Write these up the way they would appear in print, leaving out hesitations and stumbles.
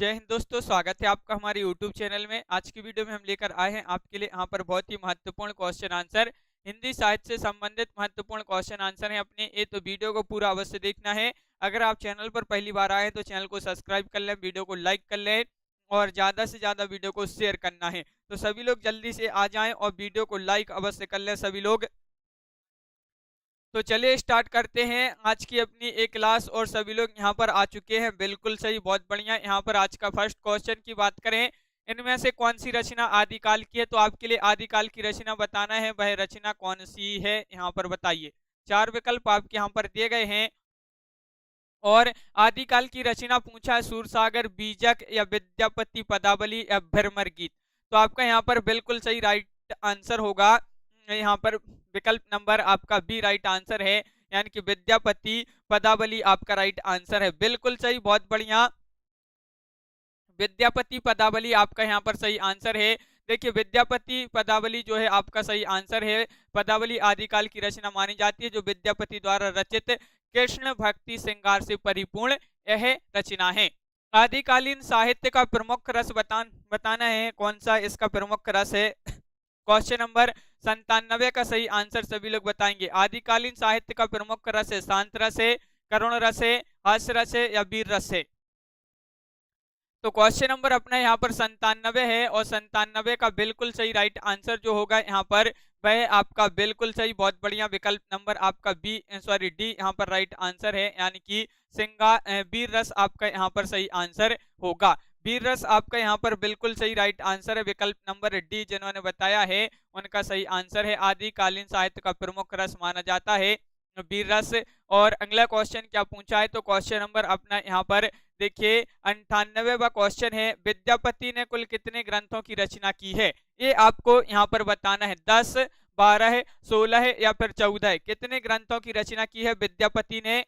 जय हिंद दोस्तों, स्वागत है आपका हमारे YouTube चैनल में। आज की वीडियो में हम लेकर आए हैं आपके लिए यहाँ पर बहुत ही महत्वपूर्ण क्वेश्चन आंसर, हिंदी साहित्य से संबंधित महत्वपूर्ण क्वेश्चन आंसर है अपने ये, तो वीडियो को पूरा अवश्य देखना है। अगर आप चैनल पर पहली बार आए हैं तो चैनल को सब्सक्राइब कर लें, वीडियो को लाइक कर लें और ज़्यादा से ज़्यादा वीडियो को शेयर करना है। तो सभी लोग जल्दी से आ जाएं और वीडियो को लाइक अवश्य कर लें सभी लोग। तो चलिए स्टार्ट करते हैं आज की अपनी एक क्लास और सभी लोग यहाँ पर आ चुके हैं। बिल्कुल सही, बहुत बढ़िया। यहाँ पर आज का फर्स्ट क्वेश्चन की बात करें, इनमें से कौन सी रचना आदिकाल की है? तो आपके लिए आदिकाल की रचना बताना है, वह रचना कौन सी है यहाँ पर बताइए। चार विकल्प आपके यहाँ पर दिए गए हैं और आदिकाल की रचना पूछा है सूरसागर, बीजक या विद्यापति पदावली या भ्रमर गीत। तो आपका यहाँ पर बिल्कुल सही राइट आंसर होगा यहाँ पर विकल्प नंबर आपका बी राइट आंसर है, यानी कि विद्यापति पदावली आपका राइट आंसर है। बिल्कुल सही, बहुत बढ़िया। विद्यापति पदावली आपका यहाँ पर सही आंसर है। देखिए विद्यापति पदावली जो है आपका सही आंसर है। पदावली आदिकाल की रचना मानी जाती है जो विद्यापति द्वारा रचित कृष्ण भक्ति श्रृंगार से परिपूर्ण यह रचना है। आदिकालीन साहित्य का प्रमुख रस बताना है, कौन सा इसका प्रमुख रस है। क्वेश्चन नंबर 97 का सही आंसर सभी लोग बताएंगे। आदिकालीन साहित्य का प्रमुख रस है शांत रस है, करुण रस है, हास्य रस है या वीर रस है। तो क्वेश्चन नंबर अपना यहाँ पर 97 है और 97 का बिल्कुल सही राइट आंसर जो होगा यहाँ पर वह आपका बिल्कुल सही, बहुत बढ़िया, विकल्प नंबर आपका डी यहाँ पर राइट आंसर है, यानी कि वीर रस आपका यहाँ पर सही आंसर होगा। वीर रस आपका यहाँ पर बिल्कुल सही राइट आंसर है। विकल्प नंबर डी जिन्होंने बताया है उनका सही आंसर है। आदिकालीन साहित्य का प्रमुख रस माना जाता है वीर रस। और अगला क्वेश्चन क्या पूछा है, तो क्वेश्चन नंबर अपना यहाँ पर देखिए 98वां क्वेश्चन है, विद्यापति ने कुल कितने ग्रंथों की रचना की है? ये आपको यहाँ पर बताना है। 10, 12, 16 या फिर 14, कितने ग्रंथों की रचना की है विद्यापति ने?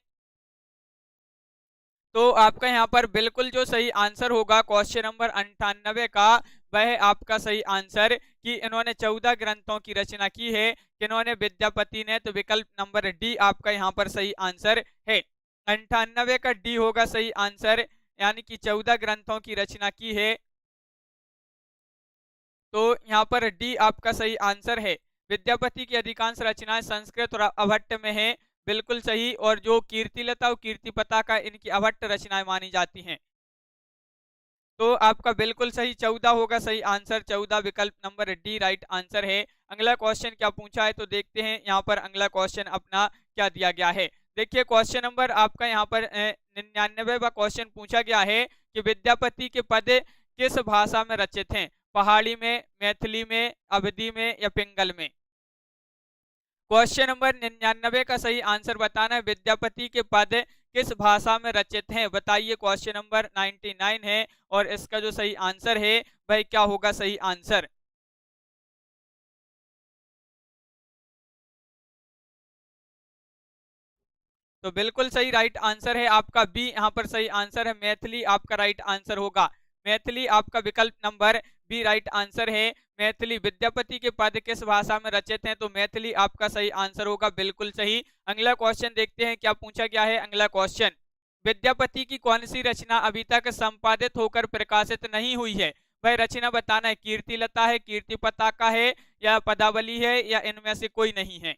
तो आपका यहाँ पर बिल्कुल जो सही आंसर होगा क्वेश्चन नंबर 98 का वह आपका सही आंसर कि इन्होंने 14 ग्रंथों की रचना की है। किन्होंने? विद्यापति ने। तो विकल्प नंबर डी आपका यहाँ पर सही आंसर है। 98 का डी होगा सही आंसर, यानी कि 14 ग्रंथों की रचना की है। तो यहाँ पर डी आपका सही आंसर है। विद्यापति की अधिकांश रचनाएं संस्कृत और अभट्ट में है, बिल्कुल सही। और जो कीर्तिलता और कीर्तिपताका इनकी अभट्ट रचनाएं मानी जाती हैं। तो आपका बिल्कुल सही 14 होगा सही आंसर। 14 विकल्प नंबर डी राइट आंसर है। अगला क्वेश्चन क्या पूछा है, तो देखते हैं यहाँ पर अगला क्वेश्चन अपना क्या दिया गया है। देखिए क्वेश्चन नंबर आपका यहाँ पर 99वां क्वेश्चन पूछा गया है कि विद्यापति के पद किस भाषा में रचित हैं? पहाड़ी में, मैथिली में, अवधी में या पिंगल में? क्वेश्चन नंबर 99 का सही आंसर बताना है। विद्यापति के पद किस भाषा में रचित हैं? बताइए। क्वेश्चन नंबर 99 है और इसका जो सही आंसर है वह क्या होगा सही आंसर? तो बिल्कुल सही राइट आंसर है आपका बी यहाँ पर सही आंसर है। मैथिली आपका राइट आंसर होगा। मैथिली आपका विकल्प नंबर बी राइट आंसर है। मैथिली। विद्यापति के पद किस भाषा में रचित हैं? तो मैथिली आपका सही आंसर होगा, बिल्कुल सही। अगला क्वेश्चन देखते हैं क्या पूछा गया है। अगला क्वेश्चन, विद्यापति की कौन सी रचना अभी तक संपादित होकर प्रकाशित नहीं हुई है? वह रचना बताना है। कीर्तिलता है, कीर्ति पताका है या पदावली है या इनमें से कोई नहीं है?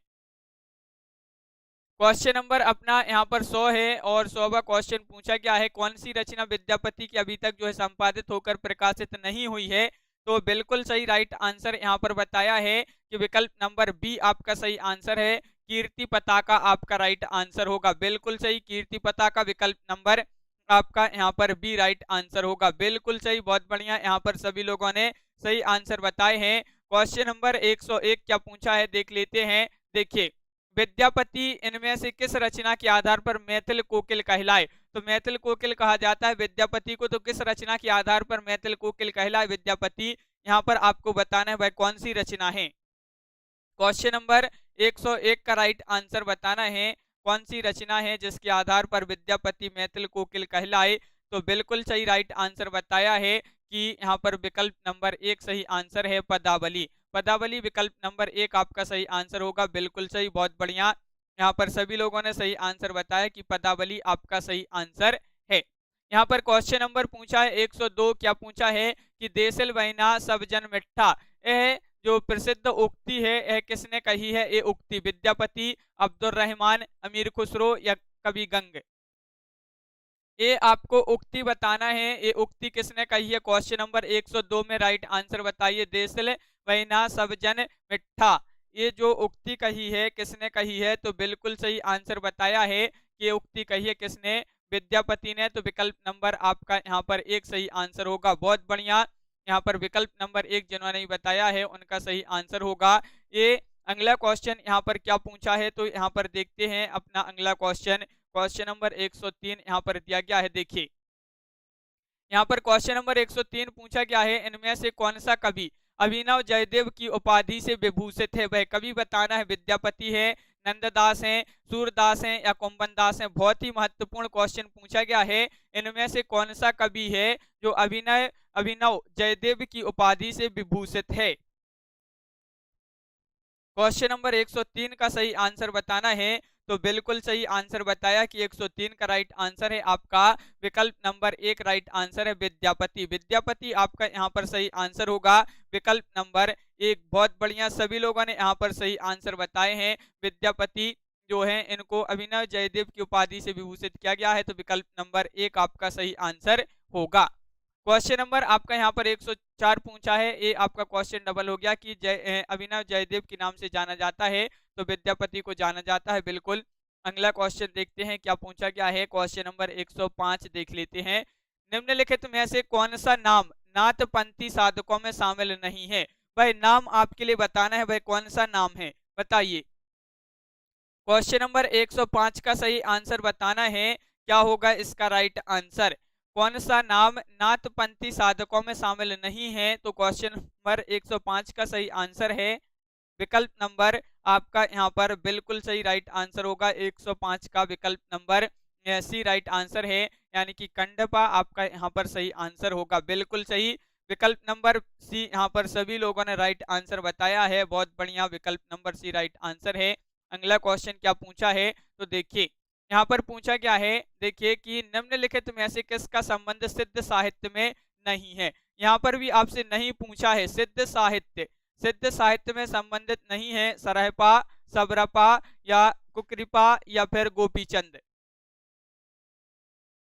क्वेश्चन नंबर अपना यहाँ पर 100 है और 100वां क्वेश्चन पूछा गया है, कौन सी रचना विद्यापति की अभी तक जो है संपादित होकर प्रकाशित नहीं हुई है? तो बिल्कुल सही राइट आंसर यहाँ पर बताया है कि विकल्प नंबर बी आपका सही आंसर है। कीर्ति पताका आपका राइट आंसर होगा, बिल्कुल सही। कीर्ति पताका विकल्प नंबर आपका यहाँ पर बी राइट आंसर होगा, बिल्कुल सही, बहुत बढ़िया। यहाँ पर सभी लोगों ने सही आंसर बताए हैं। क्वेश्चन नंबर 101 क्या पूछा है देख लेते हैं। देखिए, विद्यापति इनमें से किस रचना के आधार पर मैथिल कोकिल कहलाए? तो मैथिल कोकिल कहा जाता है विद्यापति को। तो किस रचना के आधार पर मैथिल कोकिल कहलाए विद्यापति, यहाँ पर आपको बताना है वह कौन सी रचना है। क्वेश्चन नंबर 101 का राइट आंसर बताना है, कौन सी रचना है जिसके आधार पर विद्यापति मैथिल कोकिल कहलाए? तो बिल्कुल सही राइट आंसर बताया है कि यहाँ पर विकल्प नंबर 1 सही आंसर है, पदावली। पदावली विकल्प नंबर 1 आपका सही आंसर होगा, बिल्कुल सही, बहुत बढ़िया। यहाँ पर सभी लोगों ने सही आंसर बताया कि पदावली आपका सही आंसर है। यहाँ पर क्वेश्चन नंबर पूछा है 102, क्या पूछा है कि देसिल बहिना सब जन मिट्ठा, यह जो प्रसिद्ध उक्ति है यह किसने कही है? ये उक्ति विद्यापति, अब्दुल रहमान, अमीर खुसरो या कवि गंग? ये आपको उक्ति बताना है, ये उक्ति किसने कही है? क्वेश्चन नंबर 102 में राइट आंसर बताइए। देसिल बहिना सब जन मिट्ठा, ये जो उक्ति कही है किसने कही है? तो बिल्कुल सही आंसर बताया है कि ये उक्ति कही है किसने? विद्यापति ने। तो विकल्प नंबर आपका यहाँ पर एक सही आंसर होगा। बहुत बढ़िया, यहाँ पर विकल्प नंबर एक जिन्होंने बताया है उनका सही आंसर होगा ये। अगला क्वेश्चन यहाँ पर क्या पूछा है? तो यहाँ पर देखते हैं अपना अगला क्वेश्चन। क्वेश्चन नंबर 103 यहाँ पर दिया गया है। देखिए यहाँ पर क्वेश्चन नंबर 103 पूछा गया है, इनमें से कौन सा कवि अभिनव जयदेव की उपाधि से विभूषित है? वह कवि बताना है। विद्यापति है, नंददास हैं, सूरदास हैं या कुंभनदास हैं? बहुत ही महत्वपूर्ण क्वेश्चन पूछा गया है, इनमें से कौन सा कवि है जो अभिनव जयदेव की उपाधि से विभूषित है? क्वेश्चन नंबर 103 का सही आंसर बताना है। तो बिल्कुल सही आंसर बताया कि 103 का राइट आंसर है आपका विकल्प नंबर एक राइट आंसर है विद्यापति। विद्यापति आपका यहाँ पर सही आंसर होगा विकल्प नंबर एक। बहुत बढ़िया, सभी लोगों ने यहाँ पर सही आंसर बताए हैं। विद्यापति जो है इनको अभिनव जयदेव की उपाधि से विभूषित किया गया है। तो विकल्प नंबर एक आपका सही आंसर होगा। क्वेश्चन नंबर आपका यहाँ पर 104 पूछा है, ये आपका क्वेश्चन डबल हो गया कि अभिनव जयदेव के नाम से जाना जाता है, तो विद्यापति को जाना जाता है। बिल्कुल। अगला क्वेश्चन देखते हैं क्या पूछा गया है। क्वेश्चन नंबर 105 देख लेते हैं। निम्नलिखित में से कौन सा नाम नाथपंथी साधकों में शामिल नहीं है? भाई नाम आपके लिए बताना है, भाई कौन सा नाम है बताइए। क्वेश्चन नंबर 105 का सही आंसर बताना है, क्या होगा इसका राइट आंसर? कौन सा नाम नाथपंथी साधकों में शामिल नहीं है? तो क्वेश्चन नंबर 105 का सही आंसर है विकल्प नंबर आपका यहाँ पर बिल्कुल सही राइट आंसर होगा 105 का विकल्प नंबर सी राइट आंसर है, यानी कि कंडपा आपका यहाँ पर सही आंसर होगा। बिल्कुल सही, विकल्प नंबर सी यहाँ पर सभी लोगों ने राइट आंसर बताया है। बहुत बढ़िया, विकल्प नंबर सी राइट आंसर है। अगला क्वेश्चन क्या पूछा है? तो देखिए यहाँ पर पूछा गया है, देखिए कि निम्नलिखित में से किसका संबंध सिद्ध साहित्य में नहीं है? यहाँ पर भी आपसे नहीं पूछा है सिद्ध साहित्य में संबंधित नहीं है। सरहपा, सबरपा या कुकृपा या फिर गोपीचंद?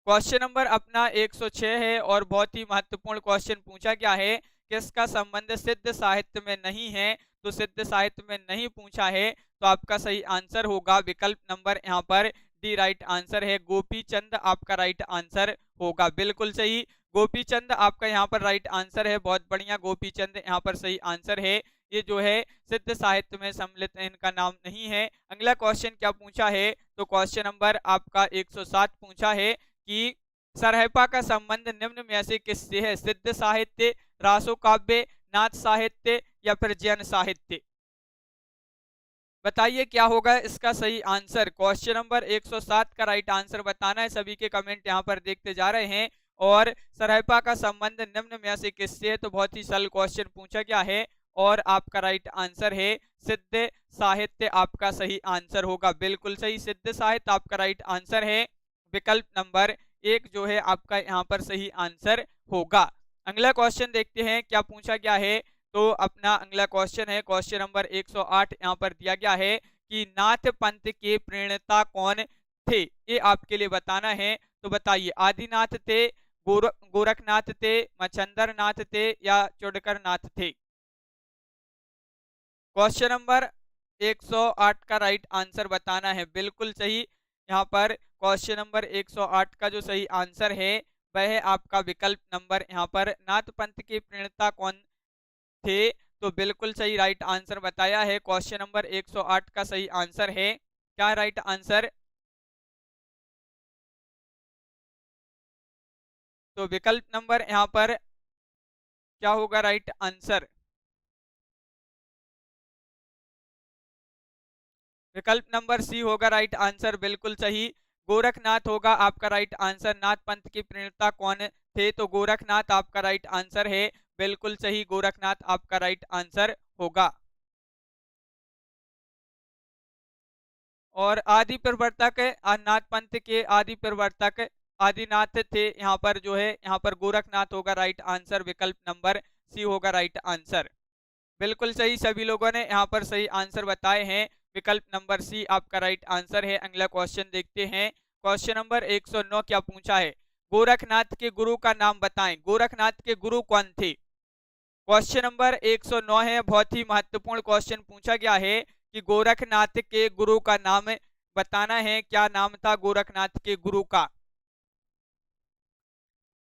क्वेश्चन नंबर अपना 106 है और बहुत ही महत्वपूर्ण क्वेश्चन पूछा गया है, किसका संबंध सिद्ध साहित्य में नहीं है? तो सिद्ध साहित्य में नहीं पूछा है, तो आपका सही आंसर होगा विकल्प नंबर यहाँ पर डी राइट आंसर है। गोपीचंद आपका राइट आंसर होगा। बिल्कुल सही, गोपीचंद आपका यहाँ पर राइट आंसर है। बहुत बढ़िया, गोपीचंद यहाँ पर सही आंसर है। ये जो है सिद्ध साहित्य में सम्मिलित इनका नाम नहीं है। अगला क्वेश्चन क्या पूछा है? तो क्वेश्चन नंबर आपका 107 पूछा है कि सरहपा का संबंध निम्न में से किससे है? सिद्ध साहित्य, रासो काव्य, नाथ साहित्य या फिर जैन साहित्य? बताइए क्या होगा इसका सही आंसर। क्वेश्चन नंबर 107 का राइट आंसर बताना है। सभी के कमेंट यहाँ पर देखते जा रहे हैं। और सरहपा का संबंध निम्न में से किससे है? तो बहुत ही सरल क्वेश्चन पूछा गया है और आपका राइट आंसर है सिद्ध साहित्य आपका सही आंसर होगा। बिल्कुल सही, सिद्ध साहित्य आपका राइट आंसर है। विकल्प नंबर एक जो है आपका यहाँ पर सही आंसर होगा। अगला क्वेश्चन देखते हैं क्या पूछा गया है। तो अपना अगला क्वेश्चन है क्वेश्चन नंबर 108 यहाँ पर दिया गया है कि नाथ पंथ के प्रणेता कौन थे? ये आपके लिए बताना है। तो बताइए, आदिनाथ थे, गोरखनाथ थे, मच्छंदर नाथ थे या चौड़कर नाथ थे? क्वेश्चन नंबर 108 का राइट आंसर बताना है। बिल्कुल सही, यहाँ पर क्वेश्चन नंबर 108 का जो सही आंसर है वह है आपका विकल्प नंबर यहाँ पर नाथ पंथ के प्रणेता कौन थे? तो बिल्कुल सही राइट आंसर बताया है। क्वेश्चन नंबर 108 का सही आंसर है, क्या राइट आंसर? तो विकल्प नंबर यहाँ पर क्या होगा राइट आंसर? विकल्प नंबर सी होगा राइट आंसर। बिल्कुल सही, गोरखनाथ होगा आपका राइट आंसर। नाथ पंथ के प्रणेता कौन थे? तो गोरखनाथ आपका राइट आंसर है। बिल्कुल सही, गोरखनाथ आपका राइट आंसर होगा। और आदि प्रवर्तक नाथ पंथ के आदि प्रवर्तक आदिनाथ थे यहाँ पर जो है, यहाँ पर गोरखनाथ होगा राइट आंसर, विकल्प नंबर सी होगा राइट आंसर। बिल्कुल सही, सभी लोगों ने यहाँ पर सही आंसर बताए हैं, विकल्प नंबर सी आपका राइट आंसर है। अगला क्वेश्चन देखते हैं, क्वेश्चन नंबर 109 क्या पूछा है, गोरखनाथ के गुरु का नाम बताएं। गोरखनाथ के गुरु कौन थे? क्वेश्चन नंबर 109 है, बहुत ही महत्वपूर्ण क्वेश्चन पूछा गया है कि गोरखनाथ के गुरु का नाम बताना है। क्या नाम था गोरखनाथ के गुरु का?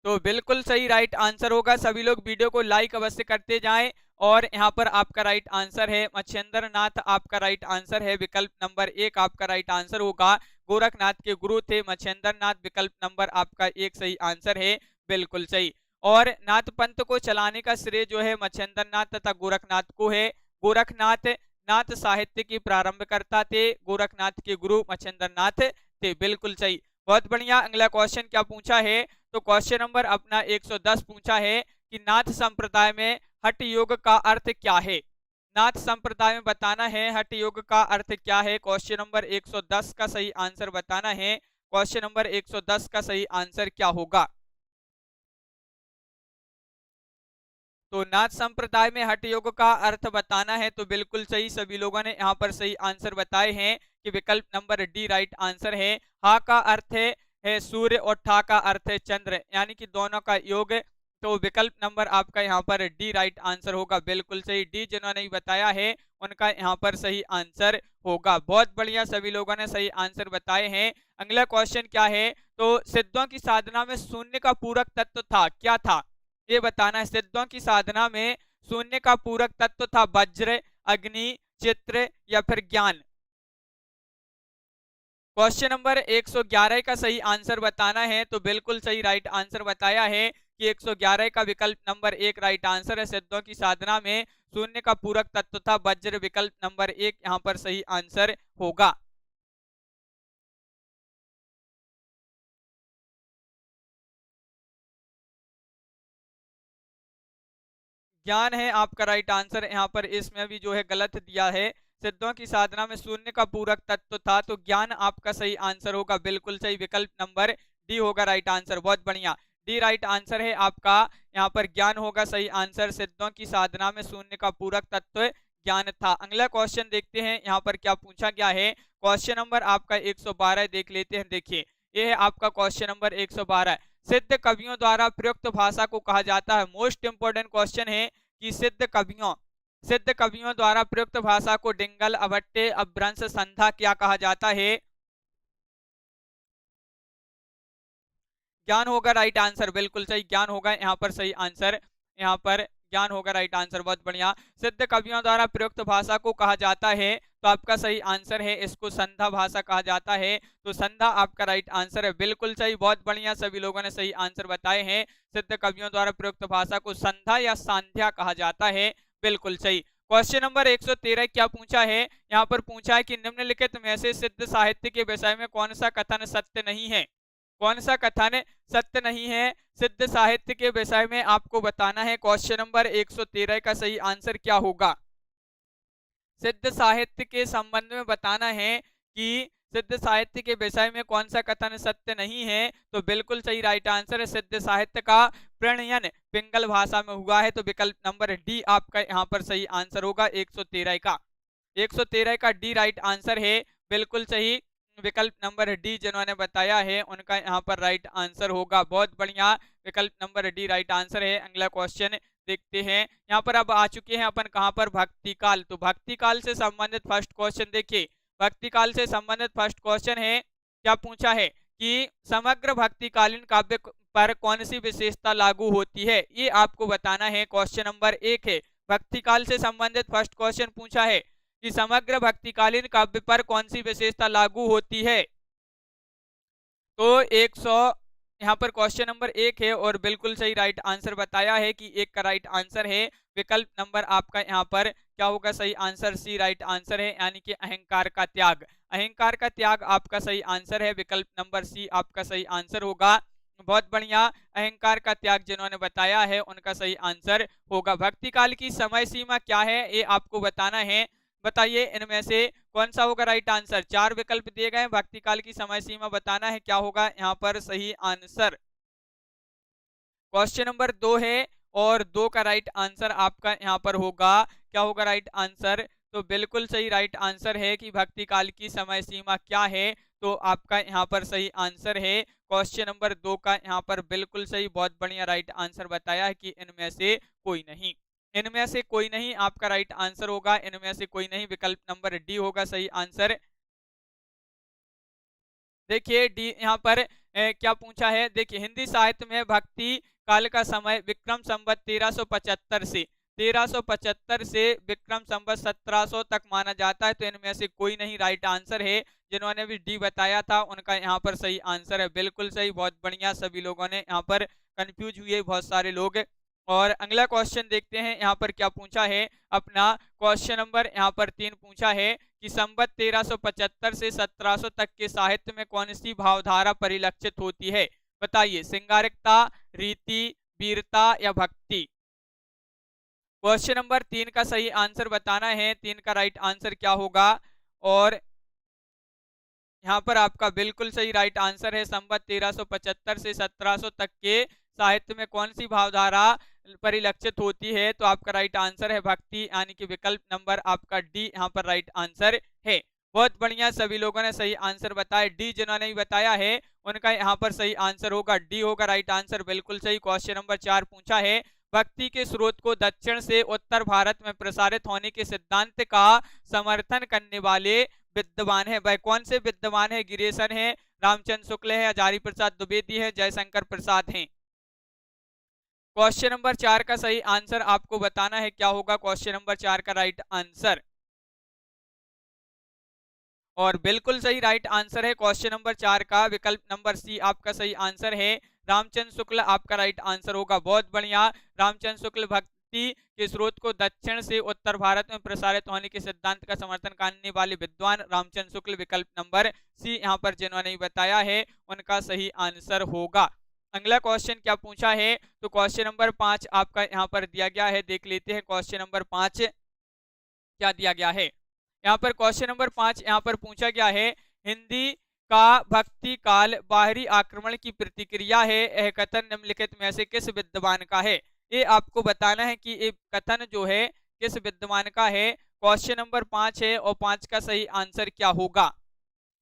तो बिल्कुल सही राइट आंसर होगा। सभी लोग वीडियो को लाइक अवश्य करते जाएं। और यहाँ पर आपका राइट आंसर है मच्छेंद्र नाथ, आपका राइट आंसर है, विकल्प नंबर 1 आपका राइट आंसर होगा। गोरखनाथ के गुरु थे मच्छेंद्र नाथ, विकल्प नंबर आपका 1 सही आंसर है, बिल्कुल सही। और नाथ पंथ को चलाने का श्रेय जो है मच्छेंद्र नाथ तथा गोरखनाथ को है। गोरखनाथ नाथ साहित्य की प्रारंभकर्ता थे, गोरखनाथ के गुरु मच्छेंद्र नाथ थे, बिल्कुल सही, बहुत बढ़िया। अगला क्वेश्चन क्या पूछा है, तो क्वेश्चन नंबर अपना 110 पूछा है कि नाथ संप्रदाय में हठ योग का अर्थ क्या है। नाथ संप्रदाय में बताना है हठ योग का अर्थ क्या है। क्वेश्चन नंबर 110 का सही आंसर बताना है। क्वेश्चन नंबर 110 का सही आंसर क्या होगा? तो नाथ संप्रदाय में हठ योग का अर्थ बताना है, तो बिल्कुल सही, सभी लोगों ने यहाँ पर सही आंसर बताए हैं कि विकल्प नंबर डी राइट आंसर है। हा का अर्थ है सूर्य और ठा का अर्थ है चंद्र, यानी कि दोनों का योग, तो विकल्प नंबर आपका यहाँ पर डी राइट आंसर होगा, बिल्कुल सही। डी जिन्होंने भी बताया है उनका यहाँ पर सही आंसर होगा, बहुत बढ़िया, सभी लोगों ने सही आंसर बताए हैं। अगला क्वेश्चन क्या है, तो सिद्धों की साधना में शून्य का पूरक तत्व था, क्या था ये बताना है। सिद्धों की साधना में शून्य का पूरक तत्व था वज्र, अग्नि, चित्र या फिर ज्ञान। क्वेश्चन नंबर 111 का सही आंसर बताना है, तो बिल्कुल सही राइट आंसर बताया है कि 111 का विकल्प नंबर 1 राइट आंसर है। सिद्धों की साधना में शून्य का पूरक तत्व था वज्र, विकल्प नंबर 1 यहाँ पर सही आंसर होगा। ज्ञान है आपका राइट आंसर, यहाँ पर इसमें भी जो है गलत दिया है। सिद्धों की साधना में शून्य का पूरक तत्व था, तो ज्ञान आपका सही आंसर होगा, बिल्कुल सही, विकल्प नंबर डी होगा राइट आंसर, बहुत बढ़िया, डी राइट आंसर है आपका। यहाँ पर ज्ञान होगा सही आंसर, सिद्धों की साधना में शून्य का पूरक तत्व ज्ञान था। अगला क्वेश्चन देखते हैं यहाँ पर क्या पूछा गया है। क्वेश्चन नंबर आपका 112 देख लेते हैं, देखिए ये है आपका क्वेश्चन नंबर 112। सिद्ध कवियों द्वारा प्रयुक्त भाषा को कहा जाता है, मोस्ट इंपोर्टेंट क्वेश्चन है कि सिद्ध कवियों द्वारा प्रयुक्त भाषा को डिंगल, अभट्टे, अपभ्रंश, संधा क्या कहा जाता है? ज्ञान होगा राइट आंसर, बिल्कुल सही, ज्ञान होगा यहाँ पर सही आंसर, यहाँ पर ज्ञान होगा राइट आंसर, बहुत बढ़िया। सिद्ध कवियों द्वारा प्रयुक्त भाषा को कहा जाता है, तो आपका सही आंसर है इसको संधा भाषा कहा जाता है, तो संधा आपका राइट आंसर है, बिल्कुल सही, बहुत बढ़िया, सभी लोगों ने सही आंसर बताए हैं। सिद्ध कवियों द्वारा प्रयुक्त भाषा को संधा या सांध्या कहा जाता है, बिल्कुल सही। क्वेश्चन नंबर 113 क्या पूछा है, यहाँ पर पूछा है कि निम्नलिखित में से सिद्ध साहित्य के विषय में कौन सा कथन सत्य नहीं है। कौन सा कथन सत्य नहीं है सिद्ध साहित्य के विषय में, आपको बताना है। क्वेश्चन नंबर 113 का सही आंसर क्या होगा? सिद्ध साहित्य के संबंध में बताना है कि सिद्ध साहित्य के विषय में कौन सा कथन सत्य नहीं है, तो बिल्कुल सही राइट आंसर है, सिद्ध साहित्य का प्रणयन पिंगल भाषा में हुआ है, तो विकल्प नंबर डी आपका यहाँ पर सही आंसर होगा 113 का। 113 का डी राइट आंसर है, बिल्कुल सही, विकल्प नंबर डी जिन्होंने बताया है उनका यहाँ पर राइट आंसर होगा, बहुत बढ़िया, विकल्प नंबर डी राइट आंसर है। अगला क्वेश्चन देखते हैं, यहाँ पर अब आ चुके हैं अपन कहाँ पर, भक्ति काल। तो भक्ति काल से संबंधित फर्स्ट क्वेश्चन देखिए, भक्ति काल से संबंधित फर्स्ट क्वेश्चन है, क्या पूछा है कि समग्र भक्तिकालीन काव्य पर कौन सी विशेषता लागू होती है, ये आपको बताना है। क्वेश्चन नंबर 1 है, भक्ति काल से संबंधित फर्स्ट क्वेश्चन पूछा है कि समग्र भक्तिकालीन काव्य पर कौन सी विशेषता लागू होती है। तो 100 यहाँ पर क्वेश्चन नंबर 1 है और बिल्कुल सही राइट आंसर बताया है कि 1 का राइट आंसर है, विकल्प नंबर आपका यहाँ पर क्या होगा, सही आंसर सी राइट आंसर है, यानी कि अहंकार का त्याग। अहंकार का त्याग आपका सही आंसर है, विकल्प नंबर सी आपका सही आंसर होगा, बहुत बढ़िया, अहंकार का त्याग जिन्होंने बताया है उनका सही आंसर होगा। भक्ति काल की समय सीमा क्या है ये आपको बताना है। बताइए इनमें से कौन सा होगा राइट आंसर। 4 विकल्प दिए गए, भक्ति काल की समय सीमा बताना है, क्या होगा यहाँ पर सही आंसर। क्वेश्चन नंबर 2 है और 2 का राइट आंसर आपका यहाँ पर होगा, क्या होगा राइट आंसर। तो बिल्कुल सही राइट आंसर है कि भक्ति काल की समय सीमा क्या है, तो आपका यहाँ पर सही आंसर है क्वेश्चन नंबर 2 का यहाँ पर बिल्कुल सही, बहुत बढ़िया राइट आंसर बताया है कि इनमें से कोई नहीं, इनमें से कोई नहीं आपका राइट आंसर होगा, इनमें से कोई नहीं, विकल्प नंबर डी होगा सही आंसर। देखिए डी यहाँ पर क्या पूछा है, देखिए हिंदी साहित्य में भक्ति काल का समय विक्रम संवत 1375 से 1375 से विक्रम संवत 1700 तक माना जाता है, तो इनमें से कोई नहीं राइट आंसर है। जिन्होंने भी डी बताया था उनका यहाँ पर सही आंसर है, बिल्कुल सही, बहुत बढ़िया, सभी लोगों ने यहाँ पर कंफ्यूज हुए बहुत सारे लोग। और अगला क्वेश्चन देखते हैं यहाँ पर क्या पूछा है, अपना क्वेश्चन नंबर यहाँ पर 3 पूछा है कि संवत 1375 से 1700 तक के साहित्य में कौन सी भावधारा परिलक्षित होती है। बताइए सिंगारिकता, रीति, वीरता या भक्ति। क्वेश्चन नंबर 3 का सही आंसर बताना है, 3 का राइट आंसर क्या होगा। और यहाँ पर आपका बिल्कुल सही राइट आंसर है, संवत 1375 से 1700 तक के साहित्य में कौन सी भावधारा परिलक्षित होती है, तो आपका राइट आंसर है भक्ति, यानी कि विकल्प नंबर आपका डी यहाँ पर राइट आंसर है। बहुत बढ़िया, सभी लोगों ने सही आंसर बताया, डी जिन्होंने भी बताया है उनका यहाँ पर सही आंसर होगा, डी होगा राइट आंसर, बिल्कुल सही। क्वेश्चन नंबर 4 पूछा है भक्ति के स्रोत को दक्षिण से उत्तर भारत में प्रसारित होने के सिद्धांत का समर्थन करने वाले विद्वान है, वह कौन से विद्वान है। गिरीशन है, रामचंद्र शुक्ल है, हजारी प्रसाद द्विवेदी है, जयशंकर प्रसाद हैं। क्वेश्चन नंबर 4 का सही आंसर आपको बताना है, क्या होगा क्वेश्चन नंबर 4 का राइट आंसर। और बिल्कुल सही राइट आंसर है क्वेश्चन नंबर 4 का, विकल्प नंबर सी आपका सही आंसर है, रामचंद्र शुक्ल आपका राइट आंसर होगा। बहुत बढ़िया, रामचंद्र शुक्ल भक्ति के स्रोत को दक्षिण से उत्तर भारत में प्रसारित होने के सिद्धांत का समर्थन करने वाले विद्वान रामचंद्र शुक्ल, विकल्प नंबर सी यहाँ पर जिन्होंने बताया है उनका सही आंसर होगा। अगला क्वेश्चन क्या पूछा है, तो क्वेश्चन नंबर 5 आपका यहाँ पर दिया गया है, देख लेते हैं क्वेश्चन नंबर 5 क्या दिया गया है। यहाँ पर क्वेश्चन नंबर 5 यहाँ पर पूछा गया है, हिंदी का भक्ति काल बाहरी आक्रमण की प्रतिक्रिया है, यह कथन निम्नलिखित में से किस विद्वान का है। ये आपको बताना है कि ये कथन जो है किस विद्वान का है। क्वेश्चन नंबर 5 है और 5 का सही आंसर क्या होगा।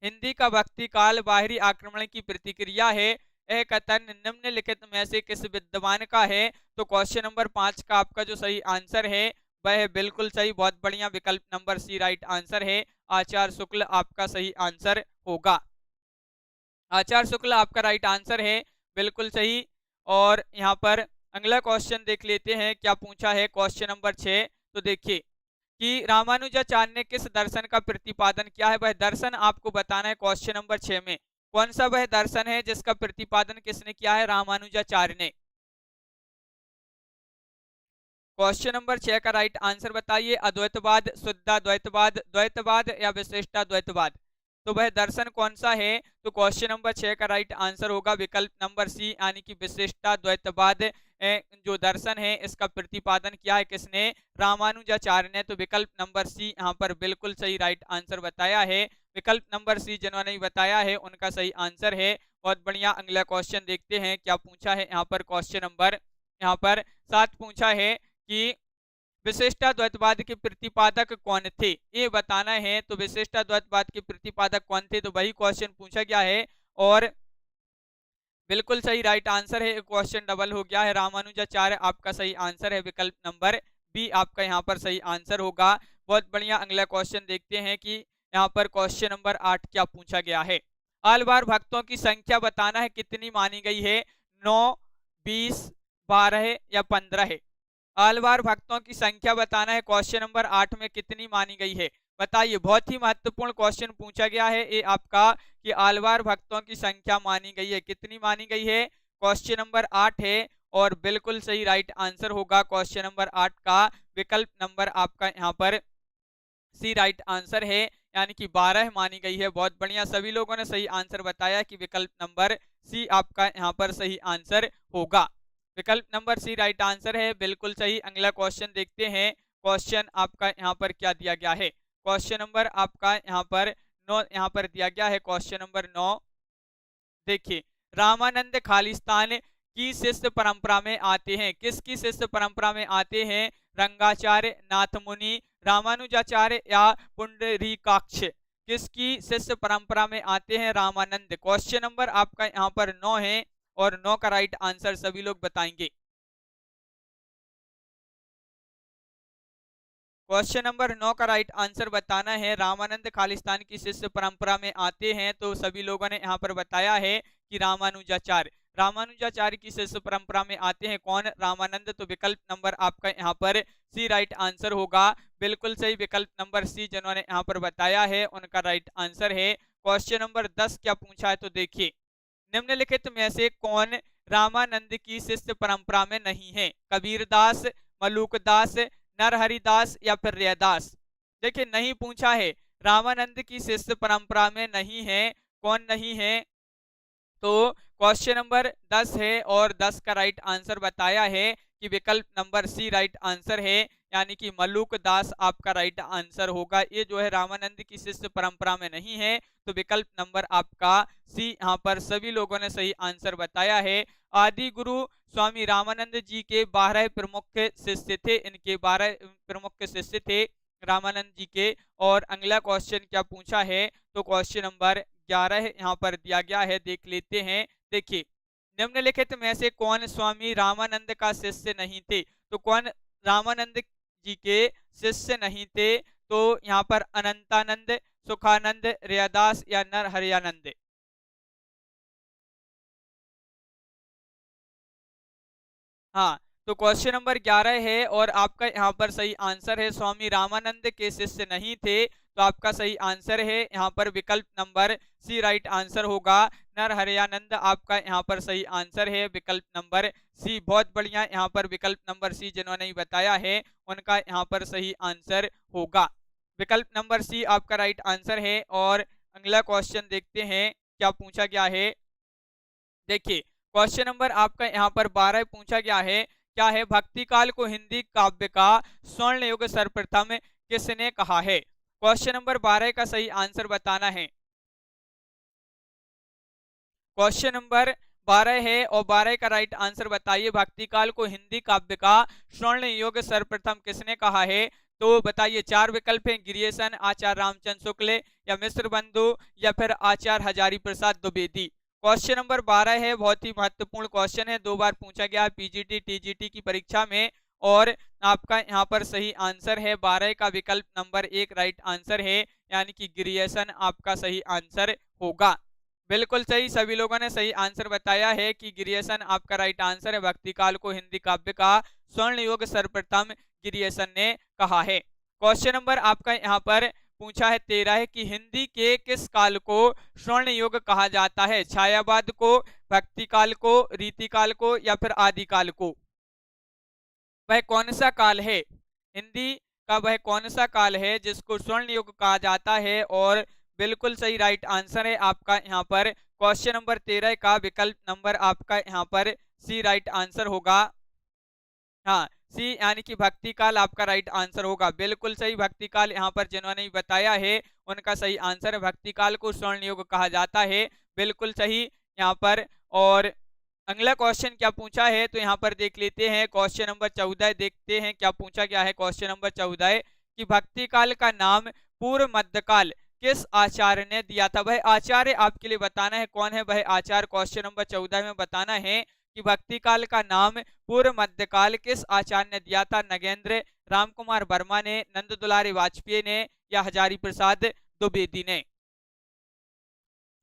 हिंदी का भक्ति काल बाहरी आक्रमण की प्रतिक्रिया है, यह कथन निम्नलिखित में से किस विद्वान का है। तो क्वेश्चन नंबर 5 का आपका जो सही आंसर है वह है बिल्कुल सही, बहुत बढ़िया, विकल्प नंबर सी राइट आंसर है, आचार्य शुक्ल आपका सही आंसर होगा। आचार्य शुक्ल आपका राइट आंसर है, बिल्कुल सही। और यहाँ पर अगला क्वेश्चन देख लेते हैं क्या पूछा है, क्वेश्चन नंबर 6। तो देखिए कि रामानुजाचार्य ने किस दर्शन का प्रतिपादन किया है, वह दर्शन आपको बताना है। क्वेश्चन नंबर 6 में कौन सा वह दर्शन है जिसका प्रतिपादन किसने किया है, रामानुजाचार्य ने। क्वेश्चन नंबर 6 का राइट आंसर बताइए, अद्वैतवाद, शुद्धाद्वैतवाद, द्वैतवाद या विशिष्टाद्वैतवाद। तो वह दर्शन कौन सा है, तो क्वेश्चन नंबर 6 का राइट आंसर होगा विकल्प नंबर सी, यानी कि विशिष्टाद्वैतवाद जो दर्शन है इसका प्रतिपादन किया है किसने, रामानुजाचार्य ने। तो विकल्प नंबर सी यहाँ पर बिल्कुल सही राइट आंसर बताया है, विकल्प नंबर सी जिन्होंने बताया है उनका सही आंसर है। बहुत बढ़िया, अगला क्वेश्चन देखते हैं क्या पूछा है यहाँ पर। क्वेश्चन नंबर यहाँ पर 7 पूछा है कि विशिष्टाद्वैतवाद के प्रतिपादक कौन थे, ये बताना है। तो विशिष्टाद्वैतवाद के प्रतिपादक कौन थे, तो वही क्वेश्चन पूछा गया है और बिल्कुल सही राइट आंसर है, क्वेश्चन डबल हो गया है, रामानुजाचार्य आपका सही आंसर है, विकल्प नंबर बी आपका यहाँ पर सही आंसर होगा। बहुत बढ़िया, अगला क्वेश्चन देखते हैं कि यहाँ पर क्वेश्चन नंबर 8 क्या पूछा गया है। आलवार भक्तों की संख्या बताना है, कितनी मानी गई है, 9, 20, 12 या 15 है। आलवार भक्तों की संख्या बताना है, क्वेश्चन नंबर 8 में कितनी मानी गई है, बताइए। बहुत ही महत्वपूर्ण क्वेश्चन पूछा गया है ये आपका कि आलवार भक्तों की संख्या मानी गई है, कितनी मानी गई है, क्वेश्चन नंबर 8 है और बिल्कुल सही राइट आंसर होगा क्वेश्चन नंबर 8 का, विकल्प नंबर आपका यहाँ पर सी राइट आंसर है, यानी कि 12 मानी गई है। बहुत बढ़िया, सभी लोगों ने सही आंसर बताया कि विकल्प नंबर सी आपका यहाँ पर सही आंसर होगा, विकल्प नंबर सी राइट आंसर है, बिल्कुल सही। अगला क्वेश्चन देखते हैं, क्वेश्चन आपका यहाँ पर क्या दिया गया है। क्वेश्चन नंबर आपका यहाँ पर 9 यहाँ पर दिया गया है। क्वेश्चन नंबर 9 देखिए, रामानंद खालिस्तान की शिष्य परंपरा में आते हैं। किसकी शिष्य परंपरा में आते हैं? रंगाचार्य, नाथमुनि, रामानुजाचार्य या पुंडरीकाक्ष। किसकी शिष्य परंपरा में आते हैं? रामानंद। क्वेश्चन नंबर आपका यहाँ पर 9 है और 9 का राइट आंसर सभी लोग बताएंगे। क्वेश्चन नंबर 9 का राइट आंसर बताना है। रामानंद खालिस्तान की शिष्य परंपरा में आते हैं, तो सभी लोगों ने यहाँ पर बताया है कि रामानुजाचार्य। रामानुजाचार्य की शिष्य परंपरा में आते हैं कौन? रामानंद। तो विकल्प नंबर आपका यहाँ पर सी राइट आंसर होगा। बिल्कुल सही, विकल्प नंबर सी जिन्होंने यहाँ पर बताया है उनका राइट आंसर है। क्वेश्चन नंबर 10 क्या पूछा है? तो देखिए, निम्नलिखित में से कौन रामानंद की शिष्य परंपरा में नहीं है? कबीरदास, मलूकदास, नरहरिदास या फिर रैदास। देखिए, नहीं पूछा है, रामानंद की शिष्य परंपरा में नहीं है। कौन नहीं है? तो क्वेश्चन नंबर 10 है और 10 का राइट आंसर बताया है कि विकल्प नंबर सी राइट आंसर है, यानी कि मलूक दास आपका राइट आंसर होगा। ये जो है रामानंद की शिष्य परंपरा में नहीं है, तो विकल्प नंबर आपका सी यहाँ पर सभी लोगों ने सही आंसर बताया है। आदि गुरु स्वामी रामानंद जी के 12 प्रमुख शिष्य थे। इनके 12 प्रमुख शिष्य थे रामानंद जी के। और अगला क्वेश्चन क्या पूछा है? तो क्वेश्चन नंबर 11 यहाँ पर दिया गया है, देख लेते हैं। देखिए, निम्नलिखित में से कौन स्वामी रामानंद का शिष्य नहीं थे? तो कौन रामानंद जी के शिष्य नहीं थे? तो यहाँ पर अनंतानंद, सुखानंद, रैदास या नरहरियानंद। हाँ, तो क्वेश्चन नंबर 11 है और आपका यहाँ पर सही आंसर है स्वामी रामानंद के शिष्य नहीं थे। तो आपका सही आंसर है यहाँ पर विकल्प नंबर सी राइट आंसर होगा। नरहरियानंद आपका यहाँ पर सही आंसर है, विकल्प नंबर सी। बहुत बढ़िया, यहाँ पर विकल्प नंबर सी जिन्होंने ही बताया है उनका यहाँ पर सही आंसर होगा। विकल्प नंबर सी आपका राइट आंसर है। और अगला क्वेश्चन देखते हैं क्या पूछा गया है। देखिए, क्वेश्चन नंबर आपका यहाँ पर 12 पूछा गया है। क्या है? भक्ति काल को हिंदी काव्य का स्वर्ण युग सर्वप्रथम किसने कहा है? क्वेश्चन नंबर 12 का सही आंसर बताना है। क्वेश्चन नंबर 12 है और 12 का राइट आंसर बताइए। भक्ति काल को हिंदी काव्य का स्वर्ण युग सर्वप्रथम किसने कहा है? तो बताइए, चार विकल्प हैं। गिरियसन, आचार्य रामचंद्र शुक्ल या मिश्र बंधु या फिर आचार्य हजारी प्रसाद द्विवेदी। क्वेश्चन नंबर 12 है, बहुत ही महत्वपूर्ण क्वेश्चन है, 2 बार पूछा गया है पीजीटी टीजीटी की परीक्षा में। और आपका यहाँ पर सही आंसर है 12 का विकल्प नंबर 1 राइट आंसर है, यानी कि गिरियसन आपका सही आंसर होगा। बिल्कुल सही, सभी लोगों ने सही आंसर बताया है कि गिरियसन आपका राइट आंसर है। भक्ति काल को हिंदी काव्य का स्वर्ण युग सर्वप्रथम गिरियसन ने कहा है। क्वेश्चन नंबर आपका यहाँ पर पूछा है 13 है कि हिंदी के किस काल को स्वर्ण युग कहा जाता है? छायावाद को, भक्ति काल को, रीति काल को या फिर आदि काल को? वह कौन सा काल है? हिंदी का वह कौन सा काल है जिसको स्वर्ण युग कहा जाता है? और बिल्कुल सही राइट आंसर है आपका यहाँ पर क्वेश्चन नंबर 13 का विकल्प नंबर आपका यहाँ पर सी राइट आंसर होगा। हाँ, सी यानी कि भक्ति काल आपका राइट आंसर होगा। बिल्कुल सही, भक्ति काल यहाँ पर जिन्होंने भी बताया है उनका सही आंसर है। भक्ति काल को स्वर्ण युग कहा जाता है, बिल्कुल सही यहाँ पर। और अगला क्वेश्चन क्या पूछा है? तो यहाँ पर देख लेते हैं क्वेश्चन नंबर 14, देखते हैं क्या पूछा गया है। क्वेश्चन नंबर 14 कि भक्ति काल का नाम पूर्व मध्यकाल किस आचार्य ने दिया था? वह आचार्य आपके लिए बताना है, कौन है वह आचार्य? क्वेश्चन नंबर 14 में बताना है कि भक्ति काल का नाम पूर्व मध्यकाल किस आचार्य ने दिया था? नगेंद्र, रामकुमार वर्मा ने, नंद दुलारी वाजपेयी ने या हजारी प्रसाद द्विवेदी ने?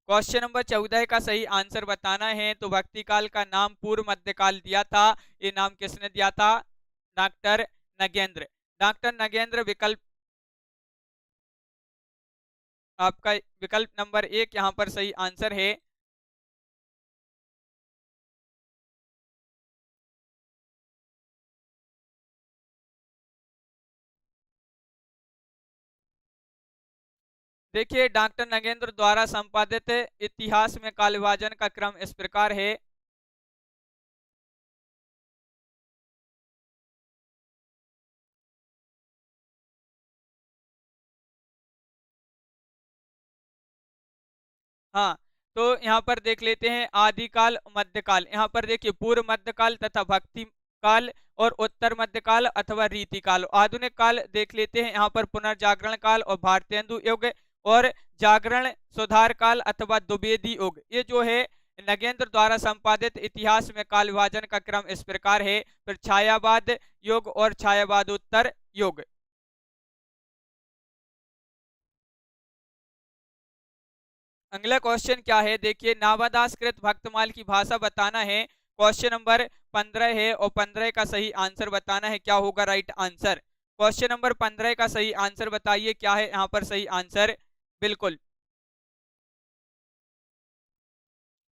क्वेश्चन नंबर 14 का सही आंसर बताना है। तो भक्ति काल का नाम पूर्व मध्यकाल दिया था, ये नाम किसने दिया था? डॉक्टर नगेंद्र। डॉक्टर नगेंद्र विकल्प आपका विकल्प नंबर 1 यहाँ पर सही आंसर है। देखिए, डॉक्टर नगेंद्र द्वारा संपादित इतिहास में काल विभाजन का क्रम इस प्रकार है। हाँ, तो यहाँ पर देख लेते हैं आदिकाल, मध्यकाल। यहाँ पर देखिए पूर्व मध्यकाल तथा भक्ति काल और उत्तर मध्यकाल अथवा रीतिकाल। आधुनिक काल देख लेते हैं यहाँ पर पुनर्जागरण काल और भारतेंदु युग और जागरण सुधार काल अथवा द्विवेदी युग। ये जो है नगेंद्र द्वारा संपादित इतिहास में काल विभाजन का क्रम इस प्रकार है। फिर छायावाद युग और छायावादोत्तर युग। अगला क्वेश्चन क्या है, देखिए नावादास कृत भक्तमाल की भाषा बताना है। क्वेश्चन नंबर 15 है और 15 का सही आंसर बताना है। क्या होगा राइट आंसर? क्वेश्चन नंबर 15 का सही आंसर बताइए, क्या है यहाँ पर सही आंसर? बिल्कुल,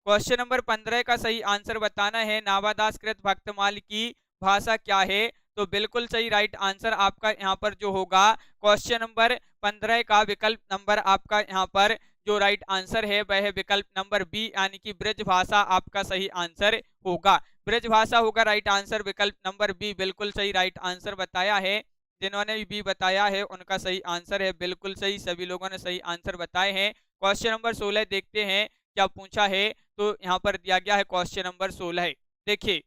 क्वेश्चन नंबर 15 का सही आंसर बताना है नावादास कृत भक्तमाल की भाषा क्या है। तो बिल्कुल सही राइट आंसर आपका यहाँ पर जो होगा क्वेश्चन नंबर 15 का विकल्प नंबर आपका यहाँ पर जो राइट आंसर है वह है विकल्प नंबर बी, यानी कि ब्रज भाषा आपका सही आंसर होगा। ब्रज भाषा होगा राइट आंसर, विकल्प नंबर बी बिल्कुल सही राइट आंसर बताया है। जिन्होंने भी बताया है उनका सही आंसर है बिल्कुल सही, सभी लोगों ने सही आंसर बताए हैं। क्वेश्चन नंबर 16 देखते हैं क्या पूछा है। तो यहाँ पर दिया गया है क्वेश्चन नंबर 16, देखिए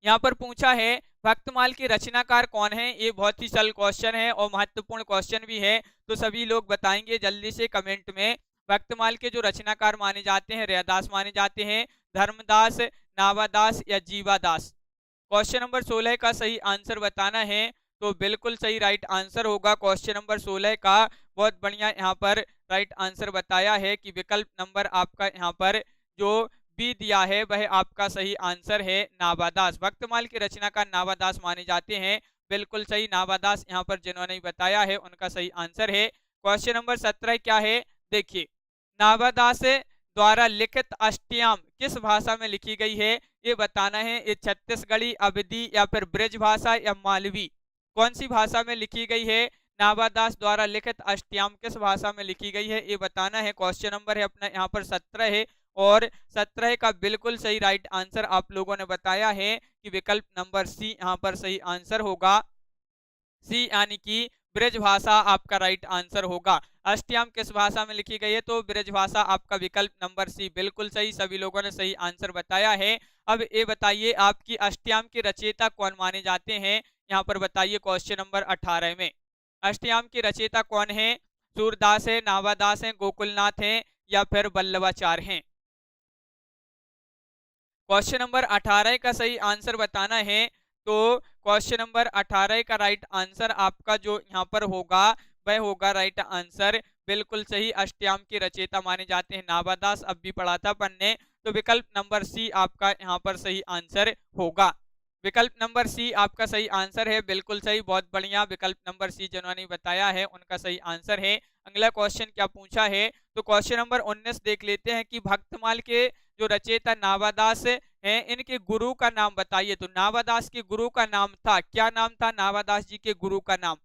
यहाँ पर पूछा है भक्तमाल के रचनाकार कौन है। ये बहुत ही सरल क्वेश्चन है और महत्वपूर्ण क्वेश्चन भी है, तो सभी लोग बताएंगे जल्दी से कमेंट में। भक्तमाल के जो रचनाकार माने जाते हैं, रैदास माने जाते हैं, धर्मदास, नावादास या जीवादास। क्वेश्चन नंबर 16 का सही आंसर बताना है। तो बिल्कुल सही राइट आंसर होगा क्वेश्चन नंबर 16 का। बहुत बढ़िया यहाँ पर राइट आंसर बताया है कि विकल्प नंबर आपका यहाँ पर जो बी दिया है वह आपका सही आंसर है, नावादास। भक्तमाल की रचना का नावादास माने जाते हैं, बिल्कुल सही नावादास यहाँ पर जिन्होंने बताया है उनका सही आंसर है। क्वेश्चन नंबर 17 क्या है, देखिए नावादास द्वारा लिखित अष्टयाम किस भाषा में लिखी गई है, ये बताना है। ये छत्तीसगढ़ी, अवधी या फिर ब्रज भाषा या मालवी, कौन सी भाषा में लिखी गई है? नावादास द्वारा लिखित अष्टयाम किस भाषा में लिखी गई है, ये बताना है। क्वेश्चन नंबर है अपना यहाँ पर 17 है और 17 का बिल्कुल सही राइट आंसर आप लोगों ने बताया है कि विकल्प नंबर सी यहाँ पर सही आंसर होगा। सी यानी कि ब्रज भाषा आपका राइट आंसर होगा। अष्टयाम किस भाषा में लिखी गई है, तो ब्रज भाषा आपका विकल्प नंबर सी बिल्कुल सही, सभी लोगों ने सही आंसर बताया है। अब ये बताइए आपकी अष्टयाम के रचयिता कौन माने जाते हैं, यहाँ पर बताइए क्वेश्चन नंबर 18 में। अष्टयाम के रचयिता कौन है? सूरदास है, नावादास है, गोकुलनाथ है या फिर वल्लभाचार्य हैं। क्वेश्चन नंबर 18 का सही आंसर बताना है। तो क्वेश्चन नंबर 18 का राइट आंसर आपका जो यहाँ पर होगा वह होगा राइट आंसर बिल्कुल सही। अष्टयाम के रचयिता माने जाते हैं नावादास, अब भी पढ़ा था अपन ने। तो विकल्प नंबर सी आपका यहाँ पर सही आंसर होगा। विकल्प नंबर सी आपका सही आंसर है, बिल्कुल सही, बहुत बढ़िया। विकल्प नंबर सी जिन्होंने बताया है उनका सही आंसर है। अगला क्वेश्चन क्या पूछा है, तो क्वेश्चन नंबर 19 देख लेते हैं कि भक्तमाल के जो रचयिता नावादास हैं इनके गुरु का नाम बताइए। तो नावादास के गुरु का नाम था, क्या नाम था नावादास जी के गुरु का नाम?